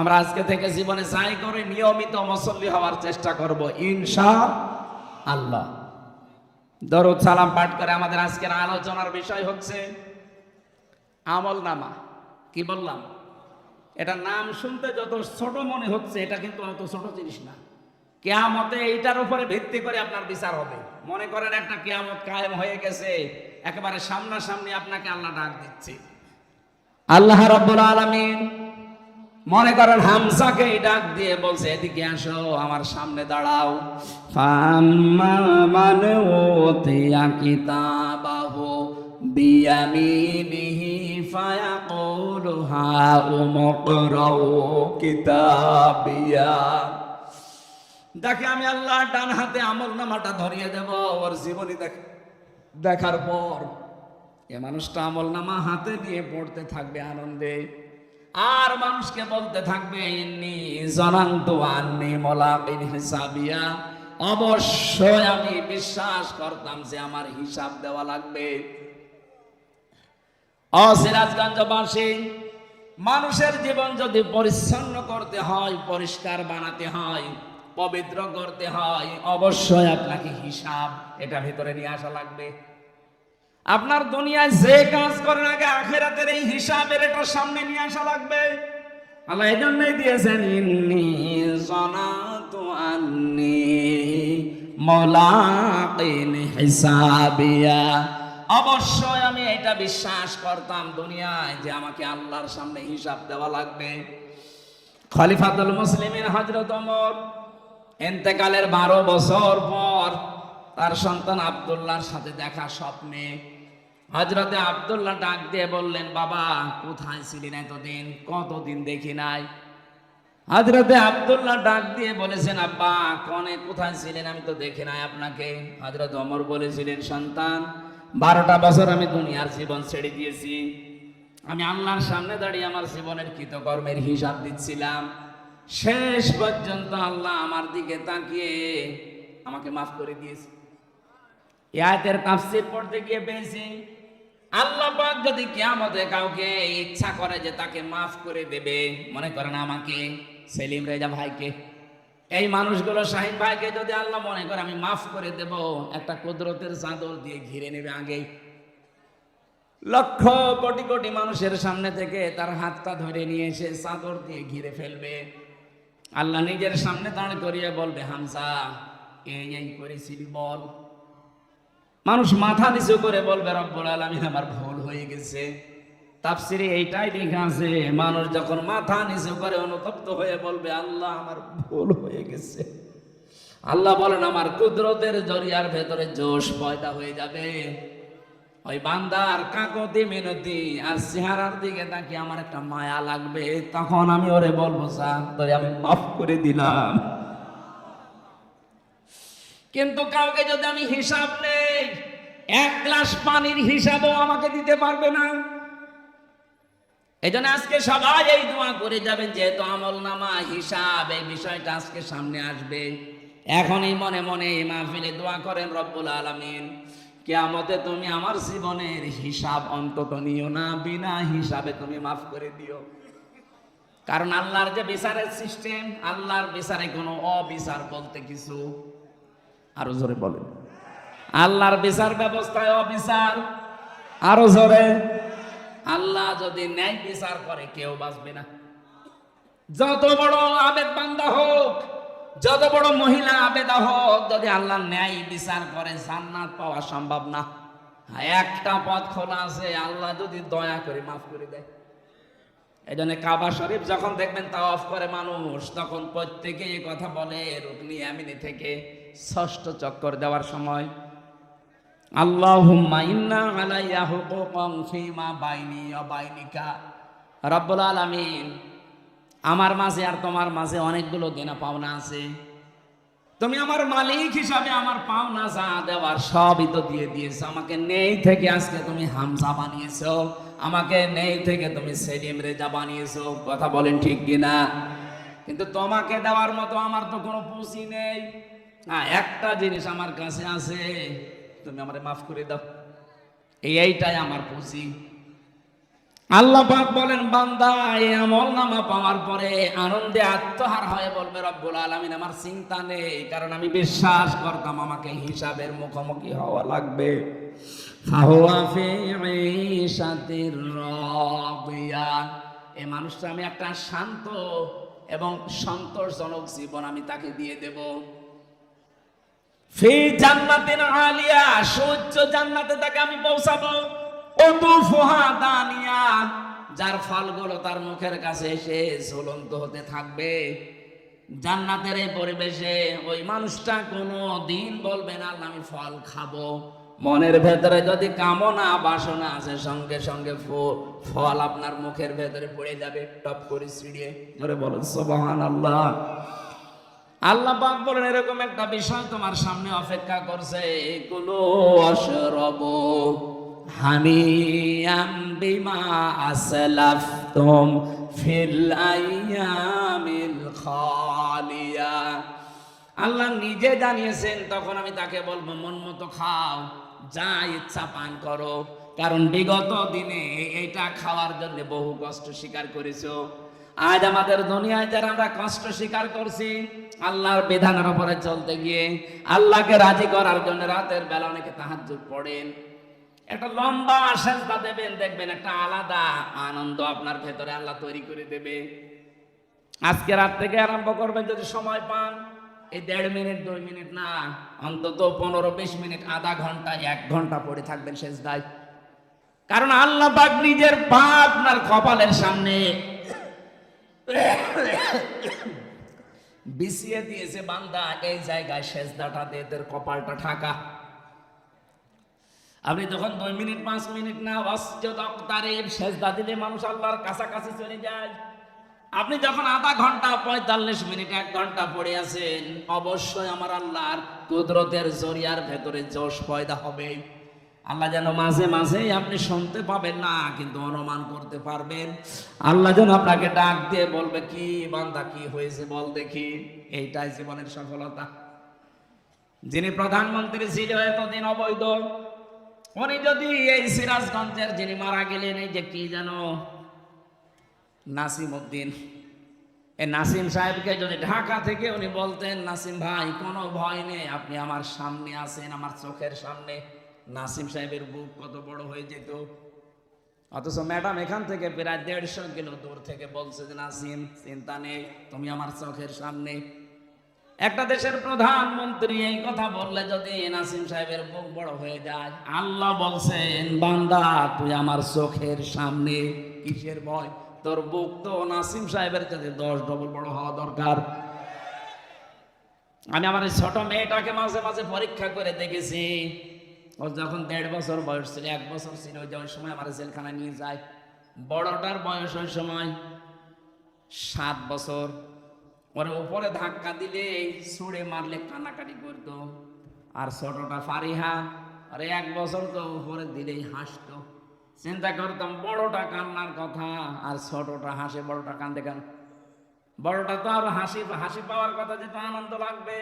আমরা আজকে থেকে জীবনে যাই করে নিয়মিত মুসল্লি হওয়ার চেষ্টা করব ইনশাআল্লাহ। দরুদ সালাম পাঠ করে আমাদের আজকের আলোচনার বিষয় হচ্ছে আমলনামা। কি বললাম? এটা নাম শুনতে যত ছোট মনে হচ্ছে, এটা কিন্তু অত ছোট জিনিস না। কিয়ামতে এইটার উপরে ভিত্তি করে আপনার বিচার হবে। মনে করেন একটা কিয়ামত কায়েম হয়ে গেছে, একেবারে সামনাসামনি আপনাকে আল্লাহ ডাক দিচ্ছে। আল্লাহ রাব্বুল আলামিন মনে করেন হামজাকে ডাক দিয়ে বলছে, এদিকে আসো, আমার সামনে দাঁড়াও। ফাম্মা মান উতিয়া কিতাবাহু বিয়ামিনিহি ফায়াকুলু হাউমুকরাউ কিতাবিয়া। দেখে আমি আল্লাহ ডান হাতে আমলনামাটা ধরিয়ে দেব, ওর জীবনী দেখার পর এ মানুষটা আমলনামা হাতে নিয়ে পড়তে থাকবে আনন্দে, আর মানুষকে বলতে থাকবে, ইন্নী জানান্তু আন্নী মুলাকিন হিসাবিয়া, অবশ্যই আমি বিশ্বাস করতাম যে আমার হিসাব দেওয়া লাগবে। সিরাজগঞ্জবাসী, মানুষের জীবন যদি পরিচ্ছন্ন করতে হয়, পরিষ্কার বানাতে হয়, পবিত্র করতে হয়, অবশ্যই আপনাকে হিসাব এটা ভিতরে নিয়ে আসা লাগবে। আপনার দুনিয়ায় যে কাজ করেন, আগে আখিরাতের এই হিসাবের এটা সামনে নিয়ে আসা লাগবে। আল্লাহ এই জন্যই দিয়েছেন, ইন্নী যানাতু আন্নী মুলাকিন হিসাবিয়া, অবশ্যই আমি এটা বিশ্বাস করতাম দুনিয়ায় যে আমাকে আল্লাহর সামনে হিসাব দেওয়া লাগবে। খলিফাতুল মুসলিমিন হযরত ওমর ইন্তেকালের 12 বছর পর তার সন্তান আব্দুল্লাহর সাথে দেখা স্বপ্নে হযরতে আব্দুল্লাহ ডাক দিয়ে বললেন, বাবা কোথায় ছিলেন এতদিন? কতদিন দেখি নাই। হযরতে আব্দুল্লাহ ডাক দিয়ে বলেছেন, আব্বা কোথায় ছিলেন? আমি তো দেখি নাই আপনাকে। হযরত ওমর বলেছিলেন, সন্তান 12টা বছর আমি দুনিয়ার জীবন ছেড়ে দিয়েছি, আমি আল্লাহর সামনে দাঁড়িয়ে আমার জীবনের কৃতকর্মের হিসাব দিচ্ছিলাম। শেষ পর্যন্ত আল্লাহ আমার দিকে তাকিয়ে আমাকে মাফ করে দিয়েছে। এই আয়াতের তাফসীর পড়তে গিয়ে পেয়েছি, আল্লাহ পাক যদি কিয়ামতে কাউকে ইচ্ছা করে যে তাকে মাফ করে দেবে, মনে করেন আমাকে, সেলিম রেজা ভাইকে, এই মানুষগুলো শাহিন ভাইকে যদি আল্লাহ মনে করে আমি মাফ করে দেব, একটা কুদরতের চাদর দিয়ে ঘিরে নেবে আগেই। লক্ষ কোটি কোটি মানুষের সামনে থেকে তার হাতটা ধরে নিয়ে এসে চাদর দিয়ে ঘিরে ফেলবে। আল্লাহ নিজের সামনে দাঁড় করিয়ে বলবে, হামজা এই করেছিলি বল। মানুষ মাথা নিচু করে বলবে, রব্বুল আলামিন আমার ভুল হয়ে গেছে। তাফসিরে এইটাই লেখা আছে, মানুষ যখন মাথা নিচু করে অনুতপ্ত হয়ে বলবে, আল্লাহ আমার ভুল হয়ে গেছে, আল্লাহ বলেন আমার কুদরতের জরিয়ার ভেতরে জোশ পয়দা হয়ে যাবে। ওই বান্দার কাকতি মিনতি আর চেহারার দিকে তাকিয়ে আমার একটা মায়া লাগবে, তখন আমি ওরে বলবো, স্যার তোরে আমি মাফ করে দিলাম। কিন্তু কাউকে যদি আমি হিসাব নেই, এক গ্লাস পানির হিসাবও আমাকে দিতে পারবে না। এই জন্য আজকে সবাই এই দোয়া করে যাবেন, যেহেতু আমল নামা হিসাব এই বিষয়টা আজকে সামনে আসবে। এখনই মনে মনে এই মাহফিলে দোয়া করেন, রব্বুল আলামিন কিয়ামতে তুমি আমার জীবনের হিসাব অন্তত নিও না, বিনা হিসাবে তুমি মাফ করে দিও। কারণ আল্লাহর যে বিচারের সিস্টেম, আল্লাহর বিচারে কোনো অবিচার বলতে কিছু, আরো জোরে বলেন, আল্লাহর বিচার ব্যবস্থায় অবিচার, আরো জোরে। আল্লাহ যদি ন্যায় বিচার করে কেউ বাঁচবে না। যত বড় আবেদ বান্দা হোক, যত বড় মহিলা আবেদা হোক, যদি আল্লাহ ন্যায় বিচার করে জান্নাত পাওয়া সম্ভব না। একটা পথ খোলা আছে, আল্লাহ যদি দয়া করে মাফ করে দেয়। এই জন্য কাবা শরীফ যখন দেখবেন তাওয়াফ করে মানুষ, তখন প্রত্যেকে এই কথা বলে, রুকনি ইয়ামিনি থেকে ষষ্ঠ চক্কর দেওয়ার সময়, আল্লাহুম্মা ইন্না আলাইয়া হুকুকান ফীমা বাইনি ওয়া বাইনিকা। রব্বুল আলামিন আমার মাঝে আর তোমার মাঝে অনেকগুলো দেনা পাওনা আছে, তুমি আমার মালিক হিসাবে আমার পাওনা যা দেওয়ার সবই তো দিয়ে দিয়েছো। আমাকে নেই থেকে আজকে তুমি হামজা বানিয়েছো, আমাকে নেই থেকে তুমি সেলিম রেজা বানিয়েছো। কথা বলেন ঠিক কিনা? কিন্তু তোমাকে দেওয়ার মতো আমার তো কোনো পুঁজি নেই। একটা জিনিস আমার কাছে আছে, তুমি আমারে মাফ করে দাও, এইটাই আমার পুঁজি। আল্লাহ পাক বলেন, বান্দা এই আমল নামা পাওয়ার পরে আনন্দে আত্মহার হয়ে বলবে, রব্বুল আলামিন আমার চিন্তা নেই, কারণ আমি বিশ্বাস করতাম আমাকে হিসাবের মুখোমুখি হওয়া লাগবে। ফাহুয়া ফি ঈশাতির রাদিয়া। এই মানুষটা আমি একটা শান্ত এবং সন্তোষজনক জীবন আমি তাকে দিয়ে দেব। ফি জান্নাতিন আলিয়া, সুউচ্চ জান্নাতে তাকে আমি পৌঁছাবো। উতুফুহা দানিয়া, যার ফলগুলো তার মুখের কাছে এসে ঝুলন্ত হতে থাকবে। জান্নাতের এই পরিবেশে ওই মানুষটা কোনো দিন বলবে না আল্লাহ আমি ফল খাবো। মনের ভেতরে যদি কামনা বাসনা আছে, সঙ্গে সঙ্গে ফল আপনার মুখের ভেতরে পড়ে যাবে, টপ করে ছিঁড়িয়ে। ধরে বলেন সুবহানাল্লাহ। আল্লাহ পাক বলেন, এরকম একটা বিষয় তোমার সামনে অপেক্ষা করছে, কুলু ওয়াশরাবু হানিয়াম বিমা আসলাফতুম ফিল আইয়ামিল খালিয়া। আল্লাহ নিজে জানিয়েছেন, তখন আমি তাকে বলবো মন মতো খাও, যা ইচ্ছা পান করো, কারণ বিগত দিনে এইটা খাওয়ার জন্য বহু কষ্ট স্বীকার করেছো। আজ আমাদের দুনিয়ায় যারা আমরা কষ্ট স্বীকার করছি আল্লাহর বিধানের উপরে চলতে গিয়ে, আল্লাহকে রাজি করার জন্য রাতের বেলা অনেকে তাহাজ্জুদ পড়েন, একটা লম্বা সেজদা দেবেন, দেখবেন একটা আলাদা আনন্দ আপনার ভেতরে আল্লাহ তৈরি করে দেবে। আজকে রাত থেকে আরম্ভ করবেন, যদি সময় পান, এই 1.5 মিনিট 2 মিনিট না, অন্তত 15-20 মিনিট, আধা ঘন্টা 1 ঘন্টা পড়ে থাকবেন সেজদায়। কারণ আল্লাহ পাক নিজের পা আপনার কপালের সামনে বিছিয়ে দিয়েছে, বান্দা এই জায়গায় সেজদাটা দে, এদের কপালটা ঢাকা। আপনি যখন 2 মিনিট 5 মিনিট না ওয়াসজুদ ওয়াকতারিব সেজদা দিলে মানুষ আল্লাহর কাছাকাছি চলে যায়। আপনি যখন আধা ঘন্টা 45 মিনিট 1 ঘন্টা পড়ে আছেন, অবশ্যই আমার আল্লাহর কুদরতের জরিয়ার ভেতরে জোশ পয়দা হবে। আল্লাহ যেন মাঝে মাঝে আপনি শুনতে পাবেন না, কিন্তু অনুমান করতে পারবেন। আল্লাহ যেন আপনাকে ডাক দিয়ে বলবে, কি বান্দা কি হয়েছে বল দেখি। এইটাই জীবনের সফলতা। যিনি প্রধানমন্ত্রী ছিল এতদিন অবৈধ, উনি যদি এই সিরাজগঞ্জের, যিনি মারা গেলেন, এই যে কি যেন নাসিম উদ্দিন, এই নাসিম সাহেবকে যদি ঢাকা থেকে উনি বলতেন, নাসিম ভাই কোনো ভয় নেই, আপনি আমার সামনে আছেন, আমার চোখের সামনে, নাসিম সাহেবের বুক কত বড় হয়ে যেত। অথচ ম্যাডাম এখান থেকে প্রায় 150 কিলো দূর থেকে বলছে যে নাসিম চিন্তা নেই, তুমি আমার চোখের সামনে। একটা দেশের প্রধানমন্ত্রী এই কথা বললে যদি নাসিম সাহেবের বুক বড় হয়ে যায়, আল্লাহ বলছেন বান্দা তুই আমার চোখের সামনে, কিসের ভয়? তোর বুক তো নাসিম সাহেবের কাছে 10 ডবল বড় হওয়া দরকার। আমি আমার এই ছোট মেয়েটাকে মাঝে মাঝে পরীক্ষা করে দেখেছি। ও যখন 1.5 বছর বয়স ছিল, 1 বছর ছিল, ওই সময় আমার জেলখানায় নিয়ে যায়। বড়টার বয়স ওই সময় 7 বছর। ওর উপরে ধাক্কা দিলে ছুঁড়ে মারলে কান্নাকাটি করতো। আর ছোটটা ফারিহা, আরে 1 বছর তো উপরে দিলেই হাসতো। চিন্তা করতাম বড়টা কান্নার কথা আর ছোটটা হাসে, বড়টা কান্দে কেন? বড়টা তো আর হাসি পাওয়ার কথা, যেটা আনন্দ লাগবে।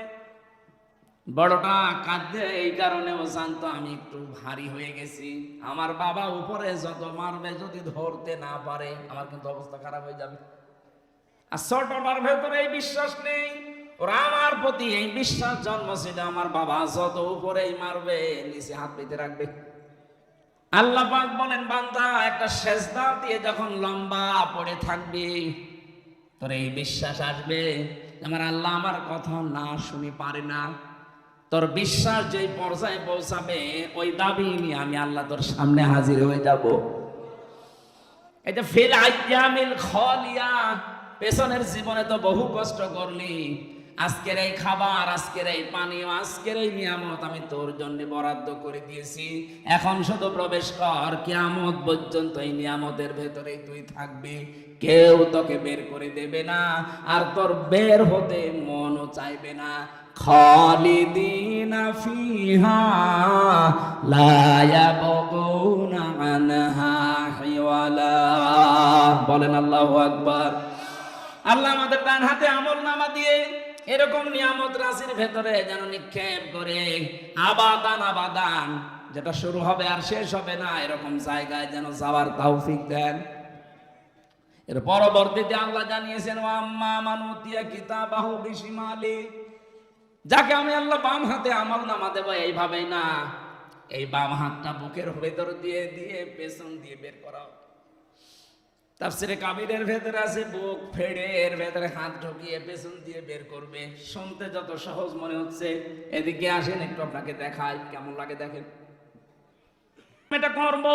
বড়টা কাঁদছে এই কারণে ও জানতো আমি একটু ভারী হয়ে গেছি, আমার বাবা উপরে যত মারবে যদি ধরতে না পারে আমার কিন্তু অবস্থা খারাপ হয়ে যাবে। আর ছোটটার ভেতরে এই বিশ্বাস নেই, ওরা আমার প্রতি এই বিশ্বাস জন্মছিল, আমার বাবা যত উপরেই মারবে নিচে হাত পেতে রাখবে। আল্লাহ পাক বলেন বান্দা একটা সেজদা দিয়ে যখন লম্বা পড়ে থাকবি, তোর এই বিশ্বাস আসবে আমার আল্লাহ আমার কথা না শুনে পারে না। তোর বিশ্বাস যেই পর্যায়ে পৌঁছাবে ওই দাবি নিয়ে আমি আল্লাহ তোর সামনে হাজির হয়ে যাব। এটা ফিল আইয়ামিল খালিয়া, পেছনের জীবনে তো বহু কষ্ট করলি, আজকের এই খাবার, আজকের এই পানীয়, আজকের এই নিয়ামত আমি তোর জন্য বরাদ্দ করে দিয়েছি। এখন শুধু প্রবেশ কর, কিয়ামত পর্যন্ত এই নিয়ামতের ভেতরেই তুই থাকবি, কেউ তোকে বের করে দেবে না, আর তোর বের হতে মনও চাইবে না। খালিদিনা ফিহা লা ইয়াবগুনা আনহা হিওয়ালা। বলেন আল্লাহু আকবার। আল্লাহ আমাদের ডান হাতে আমলনামা দিয়ে এরকম নিয়ামত রাশির ভেতরে যেন নিক্ষেপ করে আবাদান আবাদান, যেটা শুরু হবে আর শেষ হবে না, এরকম জায়গায় যেন যাওয়ার তৌফিক দেন। এর পরবর্তীতে আল্লাহ জানিয়েছেন ওয়াম্মা মান উতিয়া কিতাবাহু বিশিমালি, যাকে আমি আল্লাহ বাম হাতে আমলনামা দেব এইভাবেই না, এই বাম হাতটা বুকের ভেতর দিয়ে দিয়ে পেছন দিয়ে বের করাও। তাফসীরে কাবীরের ভেতরে আছে বুক ফেড়ে এর ভেতরে হাত ঢুকিয়ে পেছন দিয়ে বের করবে। শুনতে যত সহজ মনে হচ্ছে, এদিকে আসেন একটু আপনাকে দেখাই কেমন লাগে, দেখেন। এটা করব,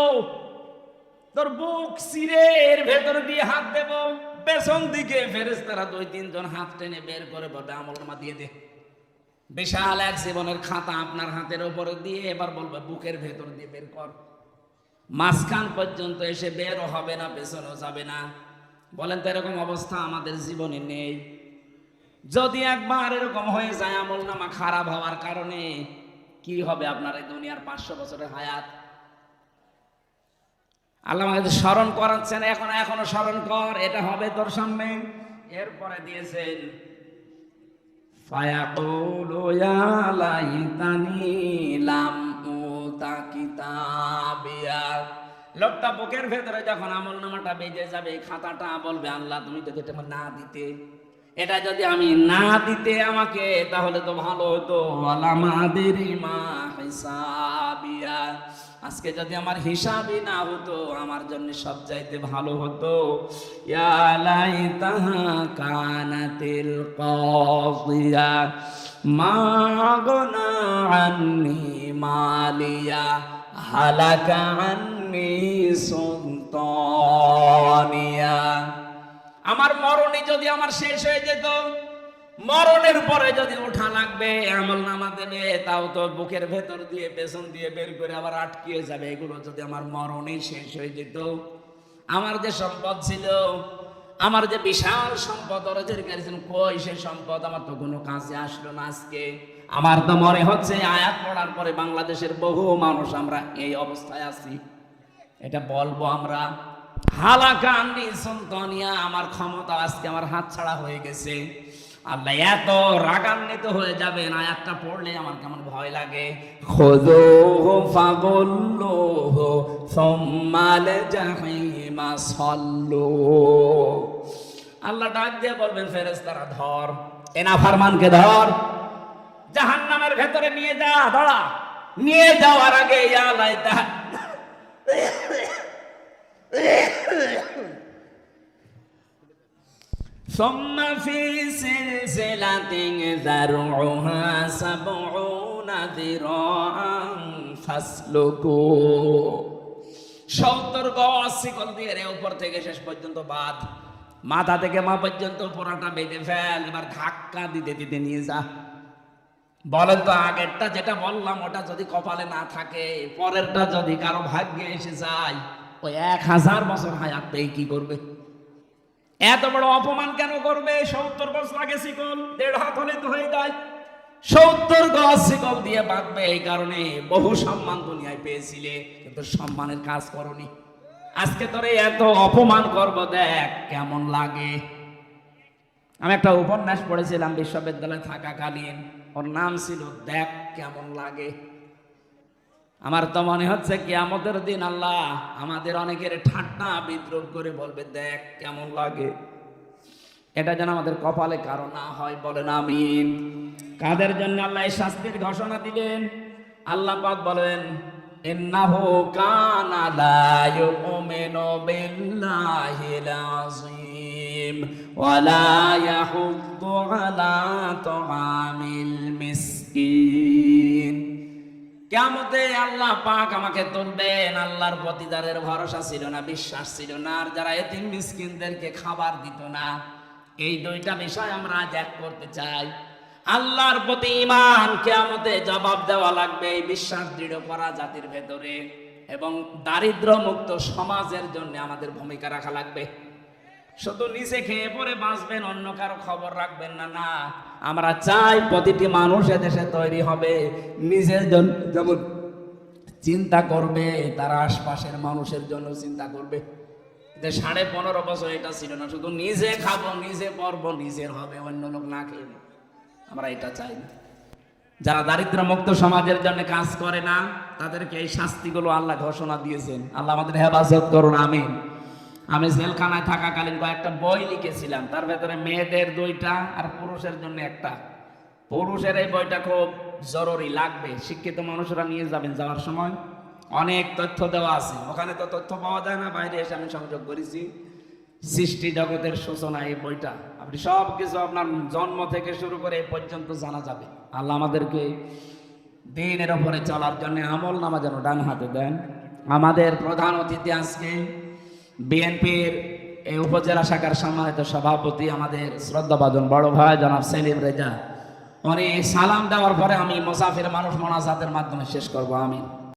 তোর বুক ছিঁড়ে এর ভেতরে দিয়ে হাত দেব, পেছন দিকে ফেরেশতারা 2-3 জন হাত টেনে বের করে বলবে আমলনামা দিয়ে দে। বিশাল এক জীবনের খাতা আপনার হাতের উপরে দিয়ে এবার বলবে বুকের ভেতর দিয়ে বের কর। মাঝখান পর্যন্ত এসে বেরও হবে না, পেছনেও যাবে না। বলেন তো এরকম অবস্থা আমাদের জীবনে নেই? যদি একবার এরকম হয়ে যায় আমলনামা খারাপ হওয়ার কারণে, কি হবে আপনার এই দুনিয়ার 500 বছরের হায়াত? আল্লাহ আমাকে স্মরণ করাচ্ছেন, এখনো স্মরণ কর, এটা হবে তোর সামনে। এরপরে দিয়েছেন ফায়াকুলু ইয়া লাইতানি লাম উতা কিতাবিয়া। লোকটা বুকের ভেতরে যখন আমলনামাটা বেজে যাবে, খাতাটা বলবে আল্লাহ তুমি যদি এটা না দিতে, এটা যদি আমি না দিতে আমাকে, তাহলে তো ভালো হতো। আলামাদিরি মা হিসাবিয়া, আজকে যদি আমার হিসাবই না হতো আমার জন্য সব চাইতে ভালো হতো। ইয়া লাইতাহা কানাতিল কাযিয়া মা আগনা আন্নি মালিয়া হালাকা আন্নি সুলতানিয়া। আমার মরণে যদি আমার শেষ হয়ে যেত, মরণের পরে যদি ওঠা লাগবে আমলনামা দেবে, তাও তো বুকের ভেতর দিয়ে পেছন দিয়ে বের করে আবার আটকিয়ে যাবে। এগুলো যদি আমার মরণে শেষ হয়ে যেত, আমার যে সম্পদ ছিল, আমার যে বিশাল সম্পদ অর্জনের করেছেন, কই সে সম্পদ? আমার তো কোনো কাজে আসলো না আজকে। আমার তো মনে হচ্ছে আয়াত পড়ার পরে বাংলাদেশের বহু মানুষ আমরা এই অবস্থায় আছি। এটা বলবো আমরা, হালাকা আন্নি সুলতানিয়া, আমার ক্ষমতা আজকে আমার হাত ছাড়া হয়ে গেছে। আল্লাহ এত রাগান্বিত হয়ে যাবেন, আয়াতটা পড়লে আমার কেমন ভয় লাগে। খুযুহু ফাগুল্লুহু সুম্মা আল জাহিমা সাল্লু। আল্লাহ ডাক দিয়ে বলবেন ফেরেশতারা ধর এ নাফরমানকে ধর, জাহান্নামের ভেতরে নিয়ে যা, দাঁড়া। নিয়ে যাওয়ার আগে ইয়া লাইতা ثم في سلسلة ذرعها 70 ذراعا فاسلكوه। 70 গজ শিকল দিয়ে রে উপর থেকে শেষ পর্যন্ত বাঁধ, মাথা থেকে মা পর্যন্ত পুরোটা বেঁধে ফেল, এবার ধাক্কা দিতে দিতে নিয়ে যা। বলেন তো আগেরটা যেটা বললাম ওটা যদি কপালে না থাকে, পরেরটা যদি কারো ভাগ্যে এসে যায়, ওই 1000 বছর হায়াত পেয়ে কি করবে? এত বড় অপমান কেন করবে? 70 গজ লাগে শিকল, 1.5 হাত হলে তো হয়ে যায়। 70 গজ শিকল দিয়ে বাঁধবে এই কারণে বহু সম্মান দুনিয়ায় পেয়েছিলে, কিন্তু সম্মানের কাজ করনি। আজকে তোরে এত অপমান করব, দেখ কেমন লাগে। আমি একটা উপন্যাস পড়েছিলাম বিশ্ববিদ্যালয়ে থাকাকালীন, ওর নাম ছিল দেখ কেমন লাগে। আমার তো মনে হচ্ছে কিয়ামতের দিন আল্লাহ আমাদের অনেকের ঠাট্টা বিদ্রুপ করে বলবে দেখ কেমন লাগে। এটা যেন আমাদের কপালে কারো না হয়, বলেন আমিন। কাদের জন্য আল্লাহ এই শাস্তির ঘোষণা দিলেন? আল্লাহ পাক বলেন ইন্নাহু কানা লা ইউমিনু বিল্লাহিল আযীম ওয়া লা ইয়াহুদ্দু আলা তুআমিল মিসকিন। কিয়ামতে আল্লাহ পাক আমাকে তুলবেন, আল্লাহর প্রতি যাদের ভরসা ছিল না, বিশ্বাস ছিল না, আর যারা এতিম মিসকিনদেরকে খাবার দিত না। এই দুইটা বিষয় আমরা আজ এক করতে চাই। আল্লাহর প্রতি ঈমান, কিয়ামতে জবাব দেওয়া লাগবে, এই বিশ্বাস দৃঢ় করা জাতির ভেতরে, এবং দারিদ্র মুক্ত সমাজের জন্য আমাদের ভূমিকা রাখা লাগবে। শুধু নিজে খেয়ে পরে বাঁচবেন, অন্য কারো খবর রাখবেন না। না, আমরা চাই প্রতিটি মানুষ এদেশে তৈরি হবে, নিজের জন্য যেমন চিন্তা করবে, তার আশপাশের মানুষের জন্য চিন্তা করবে। 15.5 বছর এটা ছিল না, শুধু নিজে খাবো, নিজে পরবো, নিজের হবে, অন্য লোক না খেয়ে। আমরা এটা চাই না। যারা দারিদ্র মুক্ত সমাজের জন্য কাজ করে না, তাদেরকে এই শাস্তিগুলো আল্লাহ ঘোষণা দিয়েছেন। আল্লাহ আমাদের হেফাজত করুন, আমিন। আমি জেলখানায় থাকাকালীন কয়েকটা বই লিখেছিলাম, তার ভেতরে মেয়েদের 2টা আর পুরুষের জন্য 1টা। পুরুষের এই বইটা খুব জরুরি, লাগবে, শিক্ষিত মানুষরা নিয়ে যাবেন। যাওয়ার সময় অনেক তথ্য দেওয়া আছে, ওখানে তো তথ্য পাওয়া যায় না, বাইরে এসে আমি সংযোগ করেছি। সৃষ্টি জগতের সূচনা, এই বইটা আপনি সব কিছু আপনার জন্ম থেকে শুরু করে এই পর্যন্ত জানা যাবে। আল্লাহ আমাদেরকে দিনের ওপরে চলার জন্য আমল নামা যেন ডান হাতে দেন। আমাদের প্রধান অতিথি আজকে বিএনপির এই উপজেলা শাখার সম্মানিত সভাপতি, আমাদের শ্রদ্ধাভাজন বড় ভাই জনাব সেলিম রেজা। উনি সালাম দেওয়ার পরে আমি মুসাফির মানুষ মোনাজাতের মাধ্যমে শেষ করবো। আমিন।